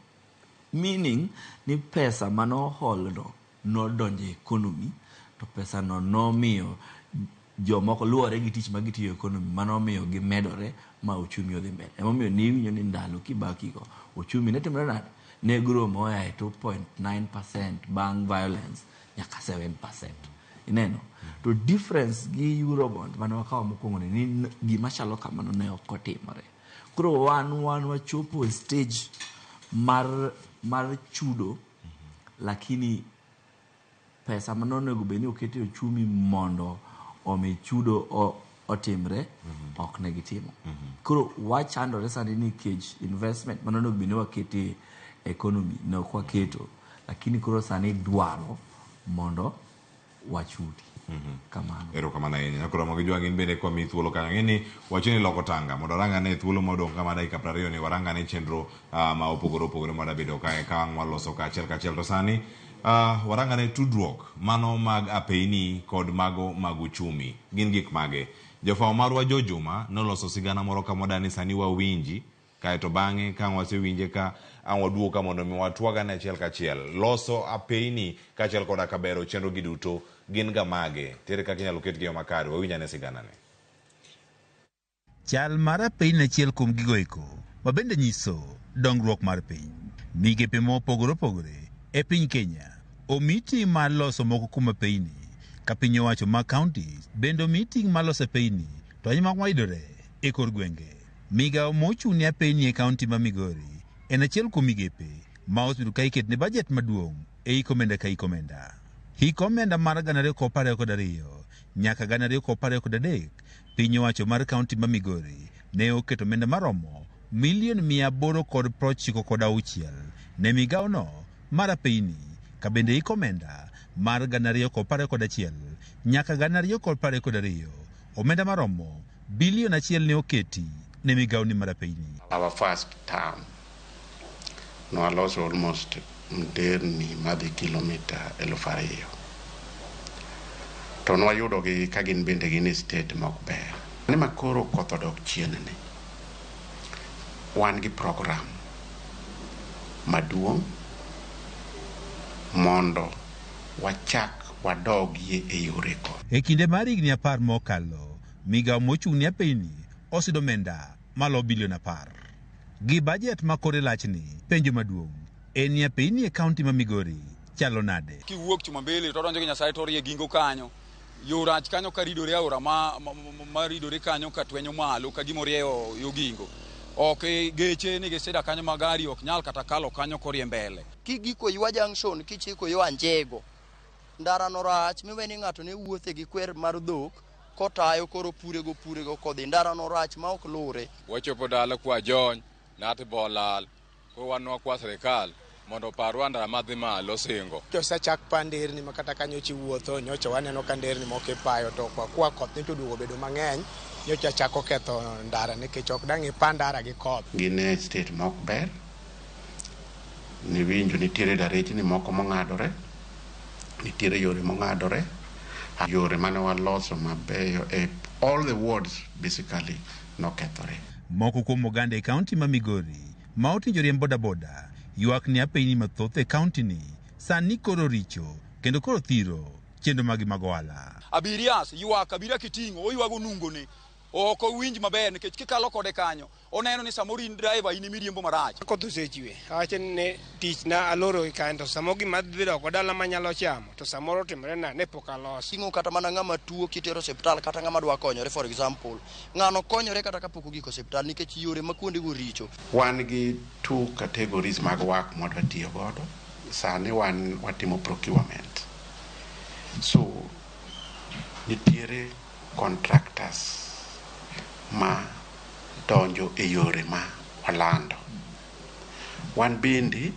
Meaning ni pesa manohol no nodonjo e economy, to pesa no nomiyo jomoko luwore gi tich ma gitiyo economy, manomiyo gimedore ma uchumi odhi mbele. Emomiyo niwinjo ni ndalo Kibaki go uchumi ne timore nade, ne grow moya e 2.9% bang violence nyaka 7%, ineno. To difference gi Eurobond mane wakawo mokwongo ni gima chalo kamano ne ok otimore. Koro wan wachopo e stage mar chudo, lakini pesa manonego bed ni okete e uchumi mondo omi chudo otimre, ok ne gitimo. Koro wachandore sani nikech investment manonego bed ni wakete e economy ne ok waketo, lakini koro sani dwaro mondo wachudi. Kamano. Erokamano ahinya. Koro Ramogi jwa gin bende kwa mi thuolo kanyo. Ng'eni wachoni loko tanga mondo rangane thuolo modong' kama dakika 20 ni warangane chenro ma opogore opogore moda bedo kae ka waloso kachiel to sani warangane tudruok mano mag apeini kod mago mag uchumi. Gin gik mage. Jofao marwa Jojuma noloso sigana moro kama dani sani wawinji, kae to bang'e ka wasewinje ka waduoka mondo mi watwagane achiel kachiel. Loso apeini kachiel koda kabero chenro gi duto gin ga mage. Tere kaka inyalo ketgi yo makare, wawinjane sigana ne. Chal mar apeini achiel kuom gigo eko ma bende nyiso dongruok mar piny. Migepe mopogore opogore e piny Kenya omiti mar loso moko kuom apeini, ka piny owacho ma counties bende omiti mar loso apeini to anyima waidore e kor gwenge. Migao mochung' ne apeini e kaunti ma Migori en achiel kuom migepe ma osebedo ka iket ne bajet maduong' e hik omenda ka hik omenda. Hik omenda mar 2022 nyaka 2023 piny owacho mar kaunti ma Migori ne oketo omenda maromo $896 ne migao no mar apeini, ka bende hik omenda mar 2021 nyaka 2022 omenda maromo $1 billion ne oketi ne migao ni mar apeini. Our first term no aloso almost nderni madhi kilomita 2,000 to nwayudo gi ka gin bende gin state mok ber. Ni makoro koth odok chien ni, wan gi program maduong' mondo wachak wadogie e yore ko. E kinde mar higni 10 mokalo, migao mochung' ne apeini osido omenda malo $10 billion. Gi bajet ma kore lachni, penjo maduong' en ni apeini e kaunti ma Migori chalo nade. Kiwuok chuma mbele to donjo gi Nyasaye to rie gingo kanyo. Yorach kanyo ka ridore aora ma ridore kanyo ka twenyo malo ka gimorie yo gingo. Ok geche ni geseda kanyo magari ok nyal kata kalo kanyo korie mbele. Kigiko ywa junction kichiko yo Anjego, ndara no rach miweni ng'ato ne wuothe gi kwer mar dhok kotayo koro purego kodhi, ndara no rach ma ok lure. Wachopo dala kwa jony nati bolal ko wanwa kwa serikal mondo parwa ndara madhi malo singo. Osechak panderni makata kanyo chi wuotho nyocha waneno ka nderni moko ipayo to kwa koth ni to duogo bedo mang'eny nyocha chako ketho ndara nikech ok dang' ipa ndara gi koth. Gine state mok ber, niwinjo nitiere dareche ni moko mong'adore, nitiere yore mong'adore, yore mane waloso mabeyo e all the wards basically nokethore. Moko kuom oganda e kaunti ma Migori ma otinjo riembo boda ywak ni apeini mathoth e kaunti ni sani koro richo kendo koro thiro chenro magi mag ohala. Abirias ywak abiria kiting'o oywago nungone ok owinj maber nikech kikalo kode kanyo oneno ni samoro in driver in miriembo marach. Koth osechwe awacho ni ne tich na aloro kanyo to samo gima dhi doko dala manyalo chamo to samoro timre na ne pok alos. Ting'o kata mana ng'ama tuo kitero osiptal kata ng'ama dwa konyore, for example ng'ano konyore kata kapok ogiko osiptal nikech yore ma kuonde go richo. Wan gi two categories mag work mwadwa tiyo godo. Sani wan watimo procurement. So nitiere contractors ma donjo e yore ma walando. Wan bende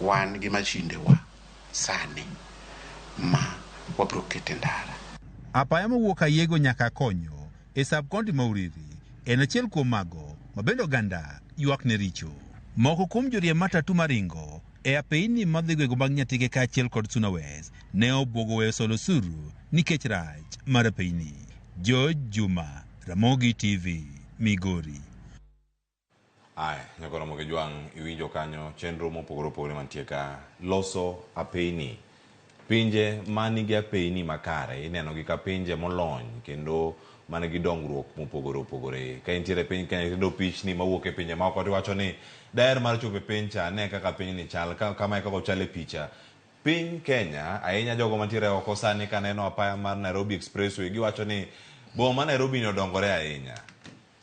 wan gi mashindewa sani ma wabro kete ndara. Apaya mowuok Ayego nyaka Konyo e sub-county ma Uriri en achiel kuom mago ma bende oganda ywak ne richo. Moko kuom joriemb matatu maringo e apeyni madhi gwego mag Nyatike kaachiel kod Suna West ne obwogo weyo solo osuru nikech rach mar apeyni. George Juma, Ramogi TV, Migori. Nyako Ramogi Jwang' iwinjo kanyo chenro mopogore opogore mantie ka loso apeyni. Pinje manigi apeyni makare inenogi ka pinje molony kendo manigi dongruok mopogore opogore. Ka intiere piny Kenya kendo pichni mawuok e pinje maoko tiwacho ni daher mar chopo e piny cha ne kaka piny ni chal kama kaka ochal e picha. Piny Kenya ahinya jogo mantiere oko sani kaneno apaya mar Nairobi Expressway giwacho ni boma Nairobi ni odongore ahinya.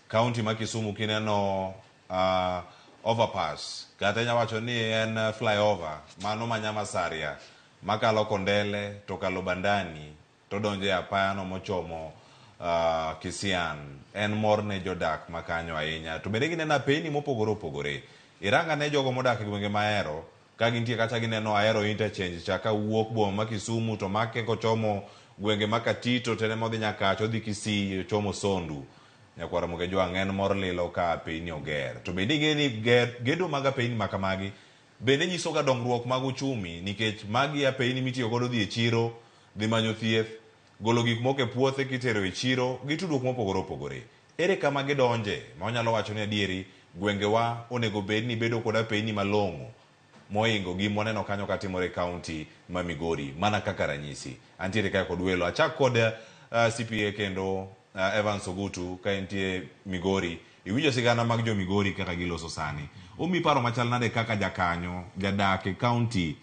Kaunti ma Kisumu kineno overpass kata inyawacho ni en flyover mano manyama saria makalo Kondele to kalo Bandani to donje apaya no mochomo Kisian. En mor ne jodak makanyo ahinya. To bende gineno apeyni mopogore opogore. Iranga ne jogo modak e gwenge mahero ka gintie kata gineno Ahero interchange chaka wuok boma ma Kisumu to make kochomo gwenge ma Katito tene modhi nyaka chodhi Kisii chomo Sondu. Nyako Ramogi Jwang' en mor lilo ka apeyni oger. To bende geni gedo mag apeyni makamagi bende nyiso ga dongruok mag uchumi nikech magi apeyni mitiyo godo dhi e chiro, dhi manyo thieth, golo gik moko e puothe kitero e chiro, gitudruok mopogore opogore. Ere kama gidonje ma onyalo wacho ni adieri gwengewa onego bed ni bedo kod apeyni malong'o moingo gi moneno kanyo katimore kaunti ma Migori mana kaka ranyisi. Antiere kaka kod welo achak kod CPA kendo Evans Ogutu ka entie Migori. Iwinjo sigana mag jo Migori kaka giloso sani. Omi paro machal nade kaka jakanyo jadak e kaunti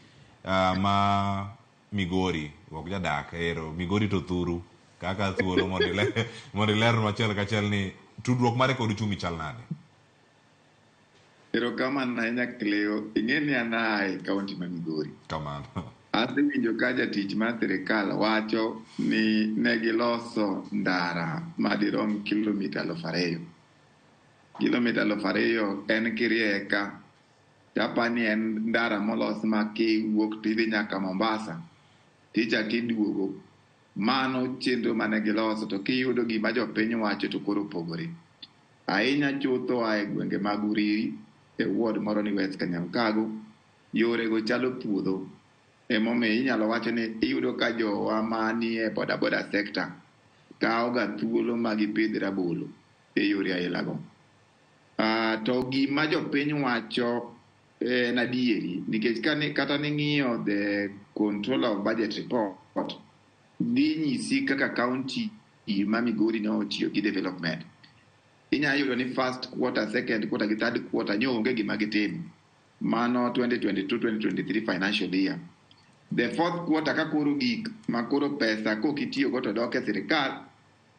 ma Migori ok jadak ero Migori to thuru kaka thuolo mondiler machiel kachiel ni tudruok mare kod uchumi chal nade. Erokamano ahinya Cleo, ing'eni anae kaunti ma Migori. Kamano. Asewinjo ka jatich mar sirikal wacho ni ne giloso ndara madirom kilomita 2,000. Kilomita 2,000 en Kirieka. Japani en ndara molos ma kiwuok tidhi nyaka Mombasa. Tichak iduogo. Mano chenro mane giloso to kiyudo gima jopiny wacho to koro opogore. Ahinya chutho ae gwenge mag Uriri e ward moro ni West Kanyamkago. Yore go chalo puodho. Emomiyo inyalo wacho ni iyudo ka jowa mani e boda sector kawo ga thuolo ma gipidh rabolo e yore ailago. To gima jopiny wacho en adieri nikech kata ning'iyo the controller of budget report dhi nyisi kaka kaunti ma Migori ne otiyo gi development. Inyalo yudo ni first quarter, second quarter gi third quarter nyo onge gima gitimo. Mano 2022-2023 financial year. The fourth quarter ka koro gik makoro pesa kokitiyo go to dok e sirikal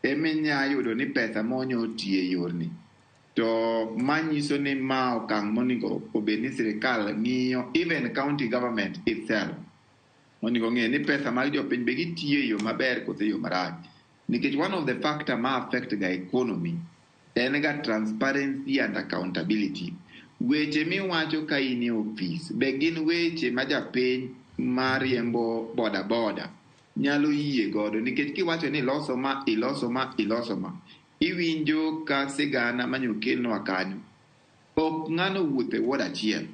eminya yudo ni pesa monyo tiye yorni. To manyiso ni ma okang' monego obed ni sirikal ng'iyo even county government itself. Monego ng'e ni pesa mag jopiny be gitiyo e yo maber kose yo marach. Nikech one of the factor ma affect ga economy en ga transparency and accountability. Weche miwacho ka in e office be gin weche ma japiny mariembo boda nyalo yie godo nikech kiwacho ni iloso ma iwinjo ka sigana manyokelnwa kanyo ok ng'ano wuotho e ward achiel,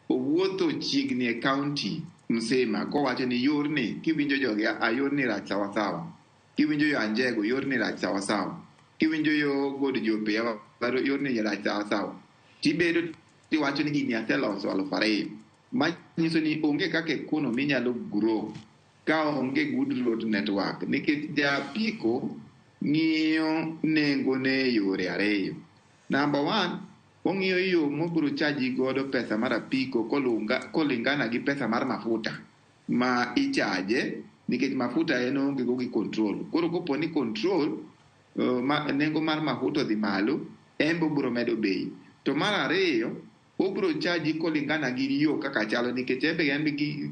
owuotho chiegni e kaunti msema kowacho ni yorni kiwinjo jogi yorni rach sawasawa, kiwinjo yo Anjego yorni rach sawasawa, kiwinjo yo God Jope yorni rach sawasawa, tibedo tiwacho ni gini aseloso 2,000. Manyiso ni onge kaka economy nyalo grow ka onge good road network nikech japiko ng'iyo nengo ne yore ariyo. Number one, ong'iyo yo mobiro chaji godo pesa mar apiko kolingana gi pesa mar mafuta ma ichaje, nikech mafuta en onge go gi control. Koro kopo ni control nengo mar mafuta odhi malo, en biro medo bei. To mar ariyo, obiro chaji kolingana gi yo kaka chalo, nikech en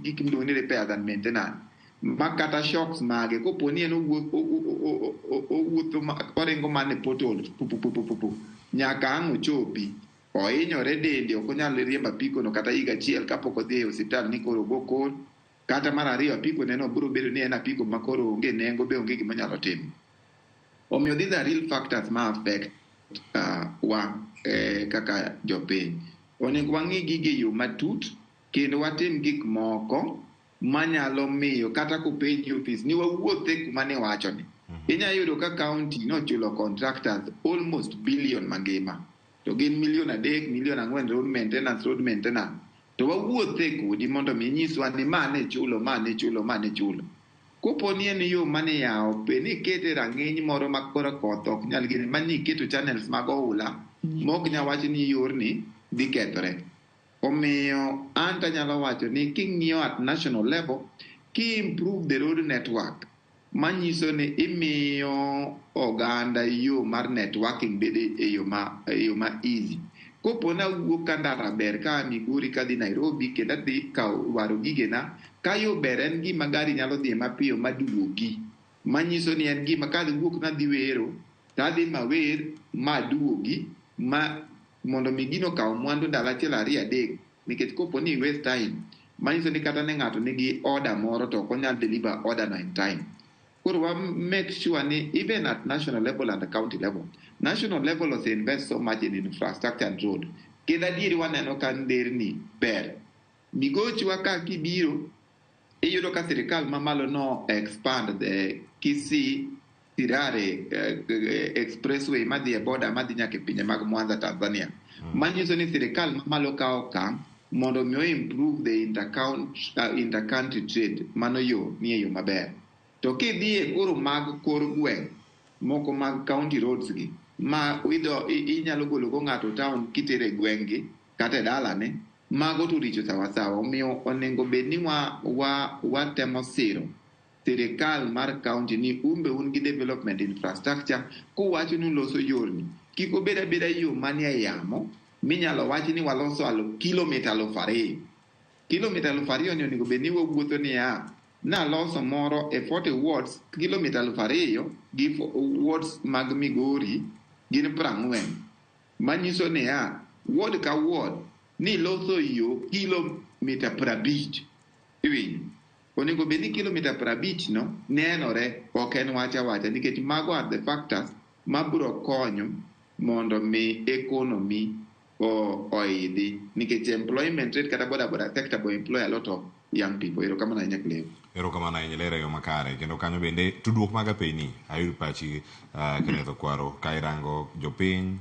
gik miluongo ni repairs and maintenance. Ma kata shocks mage, kopo ni en owuotho oringo mane potol nyaka ang' ochopi, ohinyore dende, ok onyal riembo apikono kata higa achiel kapok odhi e osiptal ni koro go kol. Kata mar ariyo, apiko neno biro bedo ni en apiko ma koro onge nengo, be onge gima nyalo timo. Omiyo these are real factors ma affect kaka jopiny. Onego wang'i gige yo matut, kendo watim gik moko manyalo miyo kata kopenji office ni wawuothe kuma ne wachoni. Inya yudo ka county nochulo contractors almost billion mangima. To gin million 3, million 4 road maintenance. To wawuothe kodi mondo mi nyiswa ni mane chulo. Kopo ni en yo mane yawo, pe ni kete rang'iny moro ma kora koth ok nyal gini, mani keto channels mag oula, mok nya wacho ni yorni dhi kethore. Omiyo anta nyalo wacho ni king'iyo at national level, ki improve the road network, manyiso ni imiyo oganda yo mar networking bede e yo ma easy. Kopo na wuok ka ndara ber ka Migori ka dhi Nairobi kenda dhi ka waro gigena, ka yo ber en gima gari nyalo dhi mapiyo maduogi. Manyiso ni en gima ka wuok na dhi wero, ta dhi mawer maduogi, mondo mi gino kaw mwandu ndalo achiel 2 3, nikech kopo ni waste time, manyiso ni kata ne ng'ato nigi order moro to ok onyal deliver order no in time. Koro wa make sure ni even at national level and the county level, national level ose invest so much in infrastructure and road. Kenda dieri waneno ka nderni ber. Migochwa ka kibiro, iyudo ka sirikal mamalo no expand the Kisii Sirare expressway madhi e border madhi nyaka pinje mag Mwanza Tanzania. Manyiso ni sirikal mamalo ka okang' mondo mi improve the intercountry trade, mano yo ni yo maber. To kidhi e koro mag kor gweng' moko mag county roads gi, ma inyalo golo go ng'ato town kitere gweng' gi kata e dalane, mago to richo sawasawa. Omiyo onego bed ni watemo siro sirikal mar county ni un gi development infrastructure, kuwacho ni loso yorni, kik obed abeda yo manie yamo minyalo wach ni waloso kilomita 2,000. Kilomita 2,000 ni onego bed ni wawuotho ni naloso moro e 40 wards, kilomita 2,000 gi wards mag Migori gin 40. Manyiso ni ward ka ward ni loso yo kilomita 50. Iwinjo? Onego bed ni kilomita 50 no nenore, ok en wacha, nikech mago are the factors mabiro konyo mondo mi economy oidhi, nikech employment rate kata boda sector bo employ a lot of young people. Erokamano ahinya Cleo. Erokamano ahinya, lero yo makare. Kendo kanyo bende tudruok mag apeyni ayud pachi Kenneth Okwaro, ka irango jopiny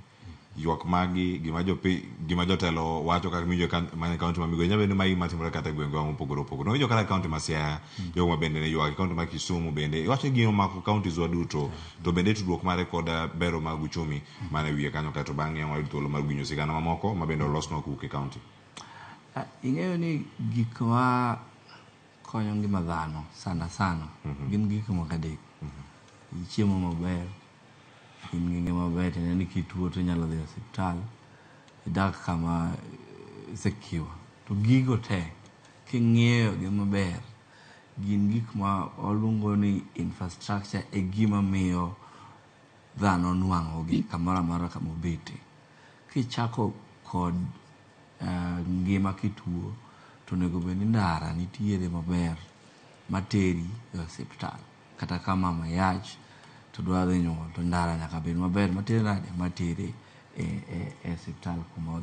ywak magi gima jotelo wacho kaka mijo mane kaunti ma Migori nyabende magi matimore kata gwengwa mopogore opogore. Nojo kata kaunti ma Siaya, jogo mabende ne ywak kaunti ma Kisumu bende iwacho ni gino mako kaunti zwa duto, to bende tudruok mare koda bero mag uchumi mane wiye kanyo kato bang'e wayud thuolo mar gwinyo sigana mamoko mabende olosnwa kuke kaunti. Ing'eyo ni gik ma konyo ngima dhano sana gin gik moko adek. Chiemo maber, in gi ngima maber, tena ni kituo to nyalo dhi osiptal, idak kama secure. To gigo te king'iyo gi maber gin gik ma waluongo ni infrastructure e gima miyo dhano nwang'o gi kamoro amora kama obete. Kichako kod ngima kituo, to onego bed ni ndara nitiere maber materi e osiptal. Kata ka mama yach to dwa dhi nyuol, to ndara nyaka bed maber matere e osiptal kuma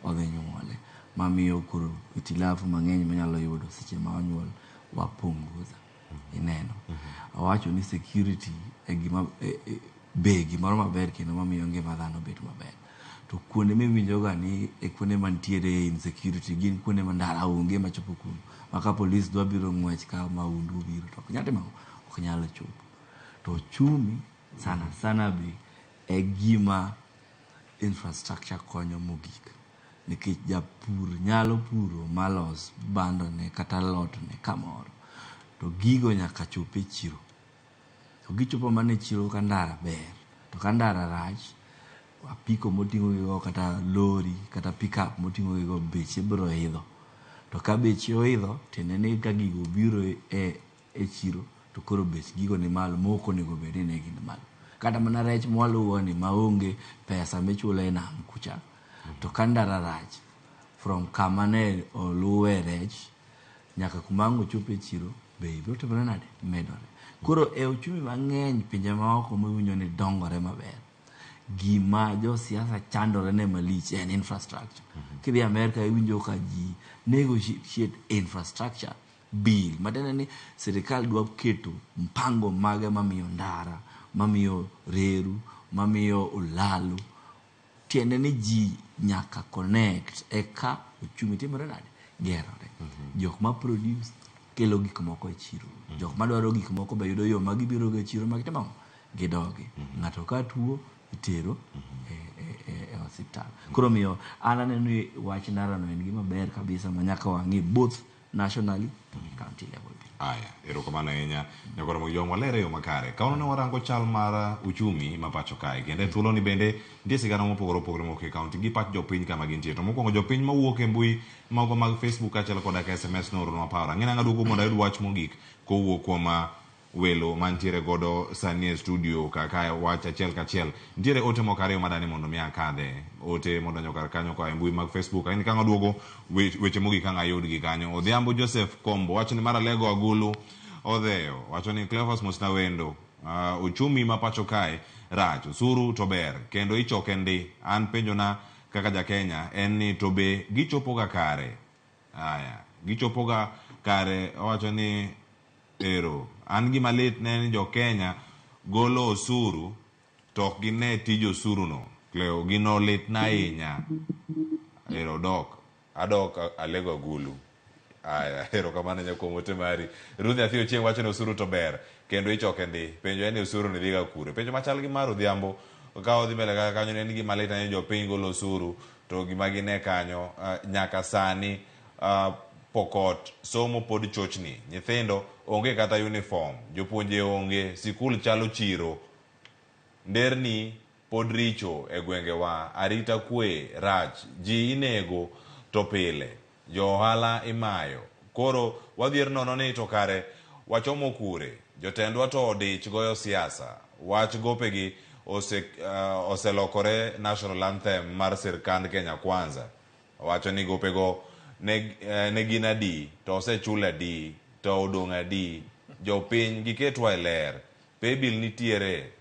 odhi nyuole, mamiyo koro itilafu mang'eny manyalo yudo seche ma onyuol wapunguza. Ineno, awacho ni security e gimoro maber kendo mamiyo ngima dhano bet maber. To kuonde miwinjoga ni e kuonde mantiere insecurity gin kuonde ma ndara onge machopo kuno, maka polis dwa biro ng'wech ka maundu biro to ok nyal chopo. To ochumi sana be e gima infrastructure konyo mogik, nikech japur nyalo puro malos bandone kata lotne kamoro, to gigo nyaka chop e chiro, to gichopo mana e chiro ka ndara ber, to ka ndara rach, apiko moting'o gigo kata lori kata pickup moting'o gigo beche biro idho, to ka beche oidho tiende ni ka gigo biro e chiro to koro bech gigo ni malo moko onego bed ni gin malo. Kata mana rech mwaluwo ni maonge pesa michulo e nam kucha, to ka ndara rach from kama ne oluwe rech nyaka kumango chopo e chiro, bei biro timore nade? Medore. Koro e uchumi mang'eny pinje maoko mawinjo ni dongore maber, gima jo siasa chandore ne malich en infrastructure. Kidhi Amerika iwinjo ka ji negotiate infrastructure bill, matene ni sirikal dwa keto mpango mage mamiyo ndara, mamiyo reru, mamiyo olalu, tiende ni ji nyaka connect eka uchumi timore nade? Gerore. Jok ma produce kelo gik moko e chiro, jok ma dwaro gik moko be yudo yo ma gibiro go e chiro ma gitimo gidogi. Ng'ato ka tuo itero e hospital. Koro miyo an aneno ni wach ndara no en gima ber kabisa ma nyaka wang'i both nationally to county level. Aya, erokamano ahinya nyakoro mo yong walere yo makare. Kaono ne warango chal mar uchumi ma pacho kae, kendo thuolo ni bende nitie sigana mopogore opogore moko e kaunti gi pach jopiny kama gintie. To mokwongo jopiny mawuok e mbui mago mag Facebook kaachiel koda ka SMS nooro paro. Ang'e nang'a duogo mondo ayud wach mogik kowuok kuom welo mantiere godo sani e studio kaka wach achiel kachiel. Nitiere ote moko ariyo madani mondo mi akadhe, ote modonjo kar kanyo koa e mbui mag Facebook. Aini kang'a duogo weche mogik kang'a yudgi kanyo. Odhiambo Joseph Kombo wacho ni mara lego agulu odheyo, wacho ni Cleophas Musnawendo, uchumi ma pacho kae rach, usuru to ber kendo ichoke ndi. An penjona kaka ja Kenya en ni to be gichopoga kare. Aya, gichopoga kare. Wacho ni ero an gima lit ne ni jo Kenya golo osuru to ok gine tij osuru no. Cleo gino lit na ahinya. Ero adok alego agulu. Aya, erokamano nyako mote mari. Ruth Athio Chieng wacho ni osuru to ber kendo ichoke ndi. Penjo en ni osuru ni dhiga kure. Penjo machal gi mar Odhiambo ka odhi mbele kaka kanyo en gima lit ne jo piny golo osuru to gima gine kanyo nyaka sani Pokot somo pod chochni, nyithindo onge kata uniform, jopuonje onge, sikul chalo chiro, nderni pod richo e gwengewa, arita kwe rach, ji inego to pile, jo ohala imayo. Koro wadhier nono ni to kare wachomo kure, jotendwa to odich goyo siasa, wach gopegi oselokore national anthem mar sirkand Kenya Kwanza. Wacho ni gopego ne gin adi, to osechul adi, to odong' adi, jopiny giketwa e ler, paybill nitiere,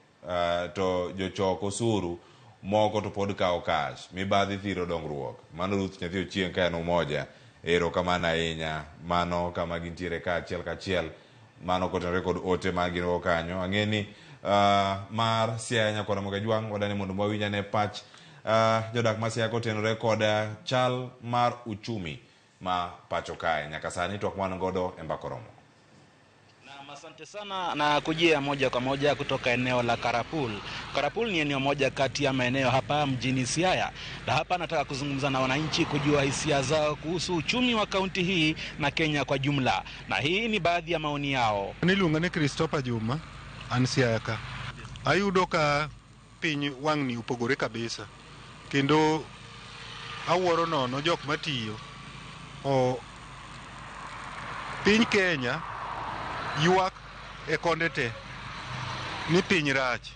to jochok osuru moko to pod kawo cash, mibadhi thiro dongruok. Mano Ruth Nyathi Ochieng ka en umoja. Erokamano ahinya. Mano kama gintiere ka achiel kachiel, mano kotenore kod ote ma gin kanyo. Ang'e ni mar Siaya nyakoro moga jwang' wadani mondo mwawinja ne pach jodak ma Siaya kotenore kod chal mar uchumi ma pacho kae. Nyaka sani twak mwan godo e Mbakoromo. Asante sana na kujia moja kwa moja kutoka eneo la Karapul. Karapul ni eneo moja kati ya maeneo hapa mjini Siaya. Na hapa nataka kuzungumza na wananchi kujua hisia zao kuhusu uchumi wa kaunti hii na Kenya kwa jumla. Na hii ni baadhi ya maoni yao. Niluonga ni Christopher Juma, an Siaya ka. Ayudo ka piny wang'ni upogore kabisa. Kendo awuoro nono jok matiyo. Piny Kenya ywak e konde te ni piny rach.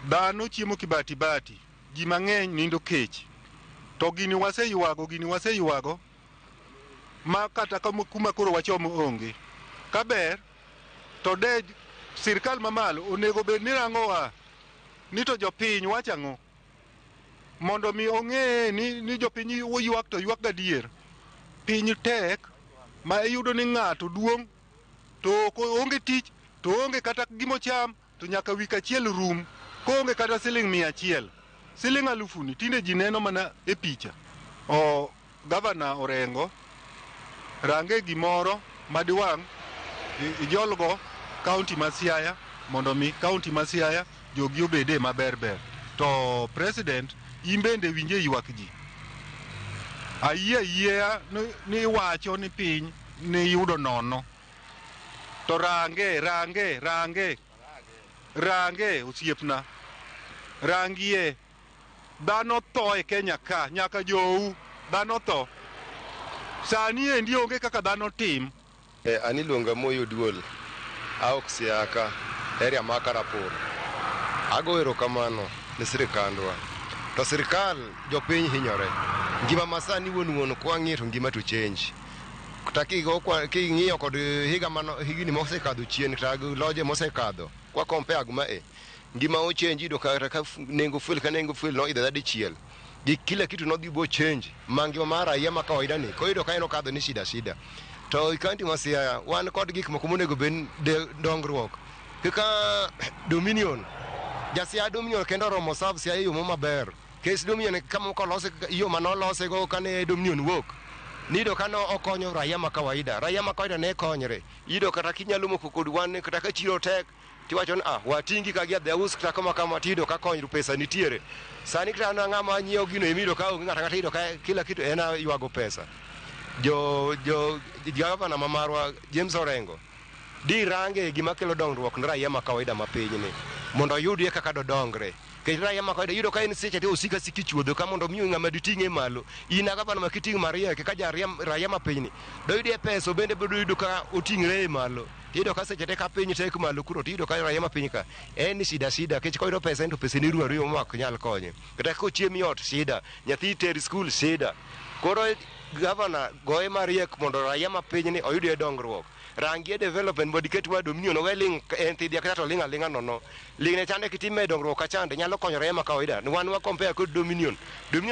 Dhano chiemo kibati bati, ji mang'eny nindo kech. To gini waseywago ma kata kuma koro wachomo onge. Kaber to de sirkal mamalo onego bed ni rangowa ni to jopiny wachang'o mondo mi ong'e ni jopiny ywak to ywak gadier. Piny tek ma iyudo ni ng'ato duong' to onge tich, to onge kata gimocham, to nyaka wik achiel rum, ko onge kata siling 100. Siling 1000 tinde ji neno mana e picha. Gavana Orengo range gimoro madiwang' ijolgo kaunti ma Siaya mondo mi kaunti ma Siaya jogi obede maber ber. To president imbende winje ywak ji. Ayie ni wacho ni piny ni yudo nono. To range osiepna. Rangie dhano tho e Kenya ka nyaka jou dhano tho. Sani endi onge kaka dhano tim. Ani luonga Moyo Duol. Aok Siaka, area ma Karapur. Ago erokamano ne sirikandwa. To sirikal jopiny hinyore. Ngima masani wuon kwa ng'ito ngima to change. King'iyo kod higni mosekadho chien kata loje mosekadho kwa compare guma ngima o change do kata ka nengo fuel no idha dichiel gi kila kitu no dhibo change mangima mara yema kawaida ni ko ido ka eno kadho ni shida to ikanti ma Siaya wan kod gik moko monego ben dongruok kaka Dominion Siaya Dominion kendo romo sab Siaya yo maber kes Dominion kama ko lose yo manolose go kane Dominion work nido kano okonyo raia ma kawaida ne konyre ido kata kinyalo moko kod wan kata ka chiro tek tiwacho ni watingi ka gia deus kata kama tido ka konyo pesa nitiere sani kata na ngama nyiew gino emido ka ngata tido ka kila kitu ena ywago pesa jo gavana mamarwa James Orengo di range gima kelo dongruok ne raia ma kawaida ma piny ni mondo yudie kaka dongre ke raia ma kawaida yudo ka en seche te osika sikichuodho ka mondo miyo ngama diting'e malo ina gavana ma kiting' maria ke ka raia ma piny ni do yudie pesa bende bedo yudo ka oting're malo tido ka seche te ka piny tek malo kuro tido ka raia ma piny ka en shida kech koyudo pesa ento pesa ni ruo mak nyal konye kata ko chiemi ot shida nyathi ter school shida koro gavana goye mariek mondo raia ma piny ni oyudie dongruok rangie development body ketwa Dominion weling en tidia kata linga nono lingne chande kitime dongruok ka chande nyalo konyo raia ma kawaida ni wan wa compare kod Dominion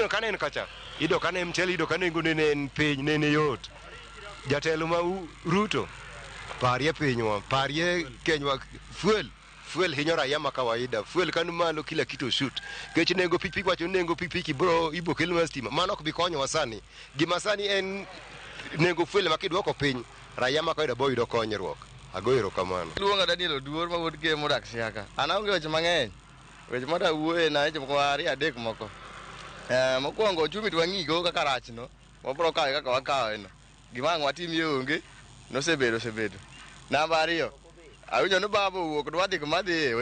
kanen kacha ido kanen mcheli ido kanen ngone en piny ne yot jatelo ma Ruto parie pinywa parie Kenywa fuel hinyo raia ma kawaida fuel kanu malo kila kitu shoot kech nengo pikipiki wacho nengo pikipiki bro ibo kelma stima mano ok bi konyo wasani gima sani en nengo fuel makidwoko piny raia ma kawaida boyudo konyruok agoyero kamano luonga Daniel Oduor ma wuod ke modak Siaka ana onge weche mang'eny weche mada wuoye na weche moko ariyo adek moko mokwongo chumi to wang'igo kaka rachno wabro kawe kaka wakawe no gima ang' watimie onge nosebedo namba ariyo awinjo ni baba owuok dwa dhi kuma dhi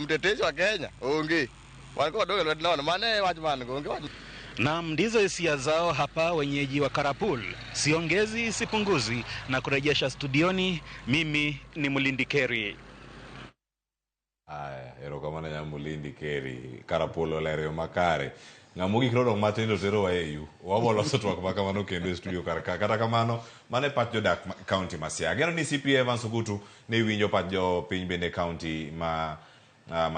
mtetezi wa Kenya onge wan kod doge lwet nono mane wach man go onge wach. Naam, ndizo hisia zao hapa wenyeji wa Karapul. Siongezi sipunguzi na kurejesha studioni. Mimi ni Mulindi Keri. Erokamano ya Mulindi Keri. Karapul olero makare. Ramogi kiro dong matindo zero wa EU. Wabolo sotwak makamano kendo studio karaka. Kata kamano mane pat jodak county ma Siaya. Geno ni CPA Evans Ogutu ne winjo pat jo piny bende county ma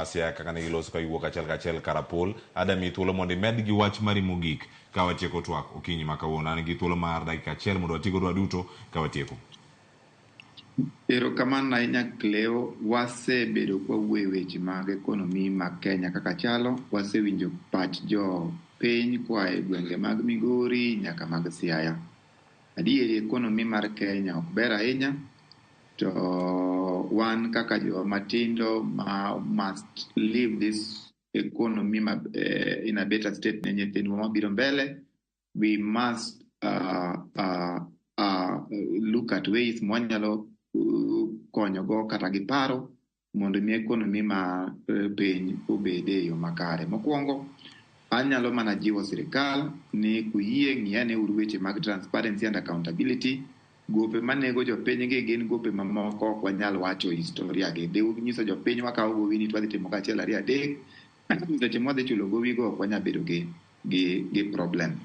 Siaya kaka ne giloso ka iwuok achiel Karapul. Adami thuolo mondo med gi wach mari mogik ka watieko twak okinyi ma kawuono. An gi thuolo mar dakika achiel mondo watieko dwa duto ka watieko. Erokamano ahinya Cleo, wasebedo kwa wuoyo weche mag ekonomi mag Kenya kaka chalo, wasewinjo pach jo piny kwa e gwenge mag Migori nyaka mag Siaya. Adieri ekonomi mar Kenya ok ber ahinya, to wan kaka jo matindo must live this economy in a better state ne nyithindwa mabiro mbele. We must look at ways mwanyalo konyo go kata gi paro mondo mi ekonomi ma piny obede yo makare. Mokwongo anyalo mana jiwo sirikal ni kuyie ng'iane uru weche mag transparency and accountability. Gope manego jopiny gi gin gope mamoko ok wanyal wacho historia gi. Deu nyiso jopiny wakawo gowi ni twadhi timo kachiel ariyo adek, seche mwadhi chulo gowi go ok wanyal bedo gi problem.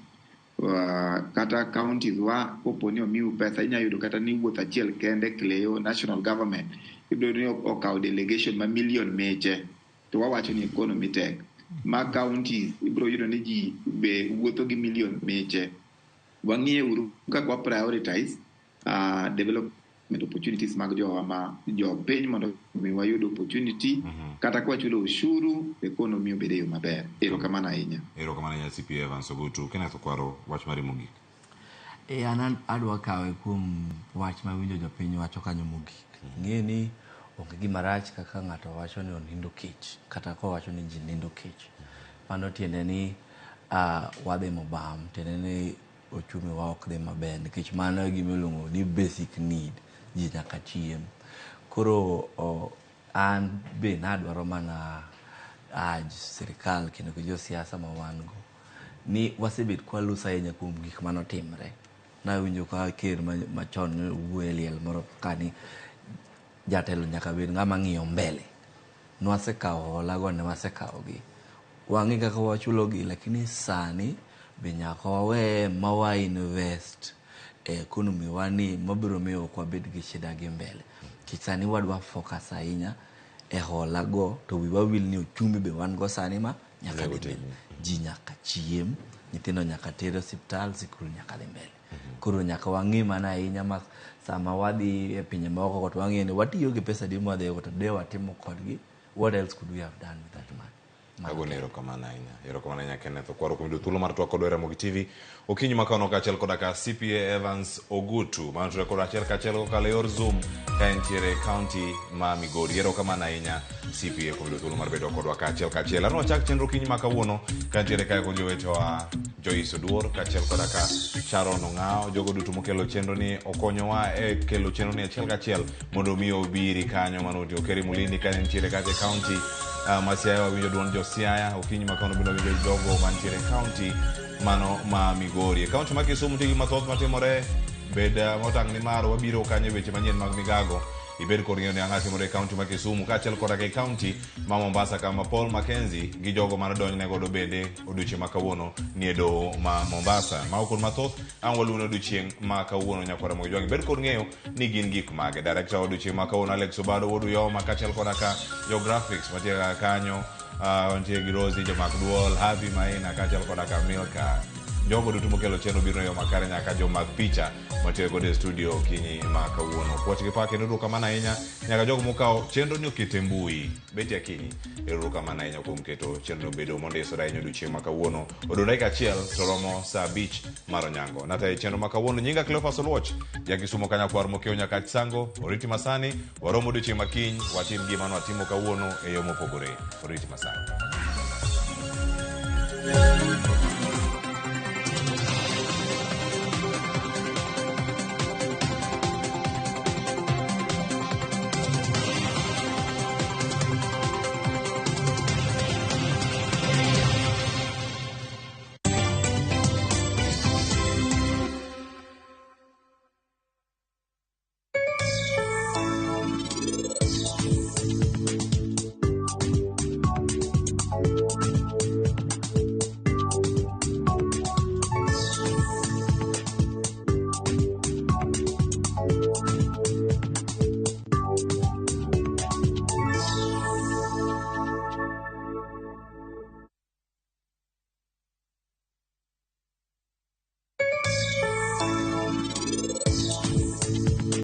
Kata counties wa koponi omiu pesa inya yudo kata ni wuoth achiel kende Cleo national government ibiro ni okaw delegation ma million meche to wawacho ni economy tek ma counties ibiro yudo ni ji be wuotho gi million meche. Wang'ie uru kaka wa prioritize development opportunities mag jo piny mondo mi wayud opportunity kata kwa chulo ushuru economy obede yo maber. Erokamano ahinya. Erokamano ya CPA Evans Ogutu. Kenneth Okwaro, wach mari mogik. An adwa kawe kuom wach ma winjo jopiny wacho kanyo mogik. Ng'e ni onge gima rach kaka ng'ato wacho ni onindo kech kata ko wacho ni ji nindo kech. Mano tiende ni wadhi mobam, tiende ni ochumi wa ok dhi maber nikech mano e gima iluongo ni basic need, ji nyaka chiem. Koro an be nadwaro mana sirikal kendo gi josiasa ma wan go ni wasebet kwaluso ahinya kuom gik manotimre. Nawinjo ka ker machon wuoye liel moro kani jatelo nyaka bed ng'ama ng'iyo mbele. Nwasekawo hola go ne wasekawogi, wang'i kaka wachulogi, lakini sani be nyaka wawe mawa invest e economy wani mabiro miyo ok wabed gi shida gi mbele. Kisani wadwa focus ahinya e hola go to wiwa wil ni ochumi be wan go sani ma nyaka dhi ji nyaka chiem, nyithindo nyaka ter hospital, sikul nyaka dhi mbele. Koro nyaka wang'i mana ahinya ma sama wadhi e pinje maoko to wang'i ni watiyo gi pesa di mwadhi go to de watimo kodgi. What else could we have done with that money? Agone erokamano ahinya Kenneth Okwaro kuom thuolo mar twak kodwa Ramogi TV. Okinyi makano kaachiel koda ka CPA Evans Ogutu mano to kod achiel kaachiel kokalo yor Zoom ka entiere kaunti ma Migori. Erokamano ahinya CPA kuom thuolo mar bedo kodwa kaachiel. Ano wachak chenro okinyi ma kawuono ka entiere kae kod jowetewa Joyce Oduor kaachiel koda ka Sharon Ong'ao, jogo duto mokelo chenro ni okonyowa e kelo chenro ni achiel kaachiel mondo mi obiri kanyo mano Okeri Mulindi ka entiere kae kaunti Masiaya wawinjo duond jo Siaya. Okinyi makano bino winjo jogo mantiere kaunti mano ma Migori. Kaunti ma Kisumu tigi mathoth matimore bed motang' ni maro wabiro kanyo weche manyien mag migago. Ibed kod ng'eyo ni ang'a timore kaunti ma Kisumu kaachiel koda ke kaunti ma Mombasa kama Paul Mackenzie gi jogo manodonjne godo bende odiochieng' ma kawuono ni e doho ma Mombasa. Mago kod mathoth ang' waluwo odiochieng' ma kawuono nyakwara Ramogi Jwagi. Bed kod ng'eyo ni gin gik mage. Director odiochieng' ma kawuono Alex Obado Wodu Yoma kaachiel koda ka jo graphics matie kanyo nitie gi Rosie Jamak Duol, Happy Maina kaachiel koda ka Milka. Jogo duto mokelo chenro biro yo makare nyaka jo mag picha matiyo godo e studio okinyi ma kawuono. Puoch gi pak ero kamano ahinya nyaka jogo mokawo chenro ni okete mbui. Beti akinyi ero kamano ahinya kuom keto chenro bedo mondisore ahinya odiochieng' ma kawuono. Odong' dakika achiel to romo saa 5 mar onyango. Nata e chenro ma kawuono nyinga Cleophas Oluoch ja Kisumo kanyakwar mokiewo nyaka Chisango. Oriti masani waromo odiochieng' ma kiny watim gima watimo kawuono e yo mopogore. Oriti masani.